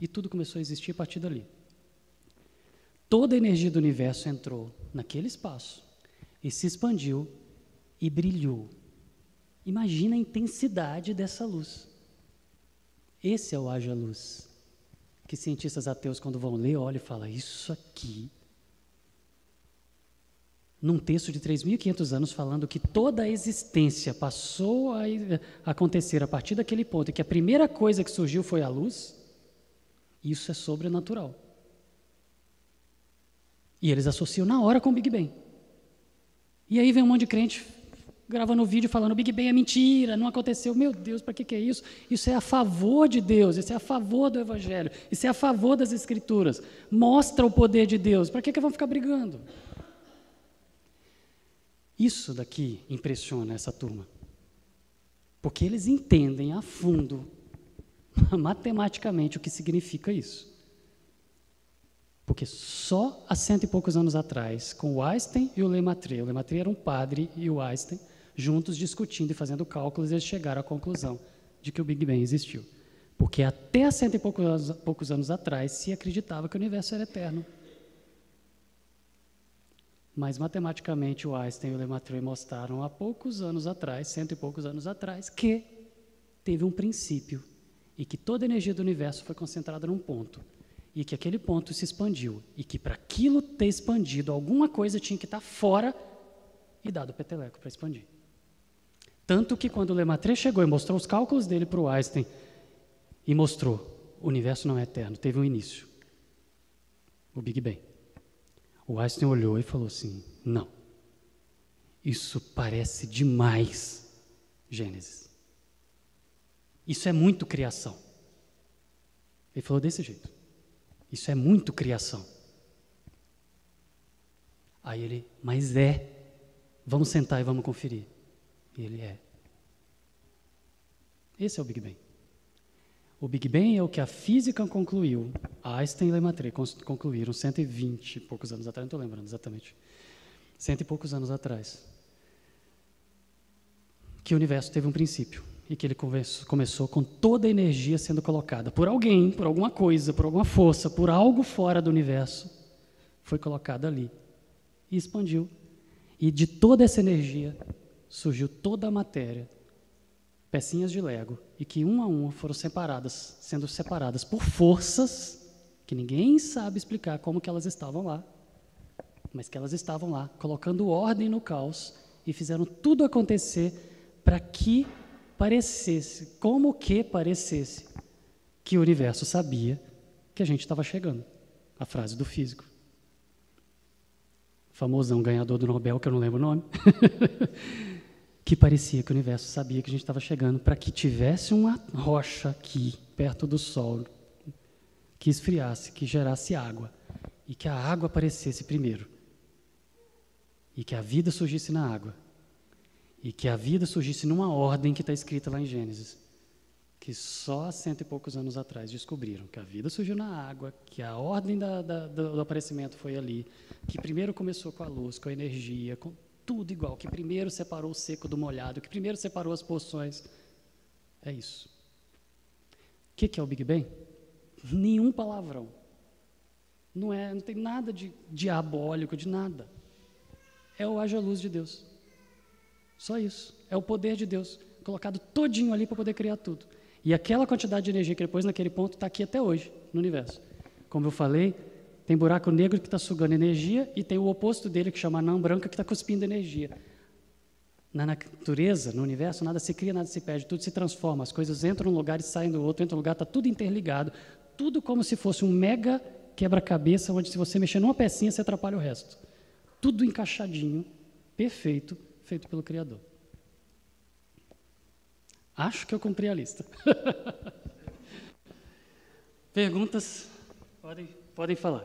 E tudo começou a existir a partir dali. Toda a energia do universo entrou naquele espaço e se expandiu e brilhou. Imagina a intensidade dessa luz. Esse é o haja luz, que cientistas ateus, quando vão ler, olham e falam, isso aqui, num texto de 3.500 anos, falando que toda a existência passou a acontecer a partir daquele ponto, e que a primeira coisa que surgiu foi a luz, isso é sobrenatural. E eles associam na hora com o Big Bang. E aí vem um monte de crente gravando vídeo falando, o Big Bang é mentira, não aconteceu. Meu Deus, para que é isso? Isso é a favor de Deus, isso é a favor do Evangelho, isso é a favor das Escrituras. Mostra o poder de Deus, para que vão ficar brigando? Isso daqui impressiona essa turma, porque eles entendem a fundo, matematicamente, o que significa isso. Porque só há 100 e poucos anos atrás, com o Einstein e o Lemaitre era um padre e o Einstein, juntos discutindo e fazendo cálculos, eles chegaram à conclusão de que o Big Bang existiu. Porque até há 100 e poucos anos atrás se acreditava que o universo era eterno. Mas matematicamente o Einstein e o Lemaitre mostraram há poucos anos atrás, 100 e poucos anos atrás, que teve um princípio e que toda a energia do universo foi concentrada num ponto. E que aquele ponto se expandiu, e que para aquilo ter expandido, alguma coisa tinha que estar fora e dado o peteleco para expandir. Tanto que quando o Lemaitre chegou e mostrou os cálculos dele para o Einstein, e mostrou, o universo não é eterno, teve um início, o Big Bang. O Einstein olhou e falou assim, não, isso parece demais Gênesis. Isso é muito criação. Ele falou desse jeito. Isso é muito criação. Aí ele, mas vamos sentar e vamos conferir. E ele Esse é o Big Bang. O Big Bang é o que a física concluiu, Einstein e Lemaitre concluíram 120 e poucos anos atrás, não estou lembrando exatamente, 100 e poucos anos atrás, que o universo teve um princípio. E que ele começou com toda a energia sendo colocada por alguém, por alguma coisa, por alguma força, por algo fora do universo, foi colocada ali e expandiu. E de toda essa energia surgiu toda a matéria, pecinhas de Lego, e que uma a uma foram sendo separadas por forças que ninguém sabe explicar como que elas estavam lá, mas que elas estavam lá, colocando ordem no caos e fizeram tudo acontecer para que parecesse que o universo sabia que a gente estava chegando. A frase do físico. Famosão ganhador do Nobel, que eu não lembro o nome. Que parecia que o universo sabia que a gente estava chegando para que tivesse uma rocha aqui, perto do Sol, que esfriasse, que gerasse água. E que a água aparecesse primeiro. E que a vida surgisse na água. E que a vida surgisse numa ordem que está escrita lá em Gênesis, que só há 100 e poucos anos atrás descobriram que a vida surgiu na água, que a ordem do aparecimento foi ali, que primeiro começou com a luz, com a energia, com tudo igual, que primeiro separou o seco do molhado, que primeiro separou as porções. É isso. O que é o Big Bang? Nenhum palavrão. Não tem nada de diabólico, de nada. É o haja luz de Deus. Só isso. É o poder de Deus, colocado todinho ali para poder criar tudo. E aquela quantidade de energia que ele pôs naquele ponto está aqui até hoje, no universo. Como eu falei, tem buraco negro que está sugando energia e tem o oposto dele, que chama anã branca, que está cuspindo energia. Na natureza, no universo, nada se cria, nada se perde, tudo se transforma, as coisas entram num lugar e saem do outro, entram num lugar, está tudo interligado, tudo como se fosse um mega quebra-cabeça, onde se você mexer numa pecinha, você atrapalha o resto. Tudo encaixadinho, perfeito, feito pelo Criador. Acho que eu cumpri a lista. Perguntas? Podem falar.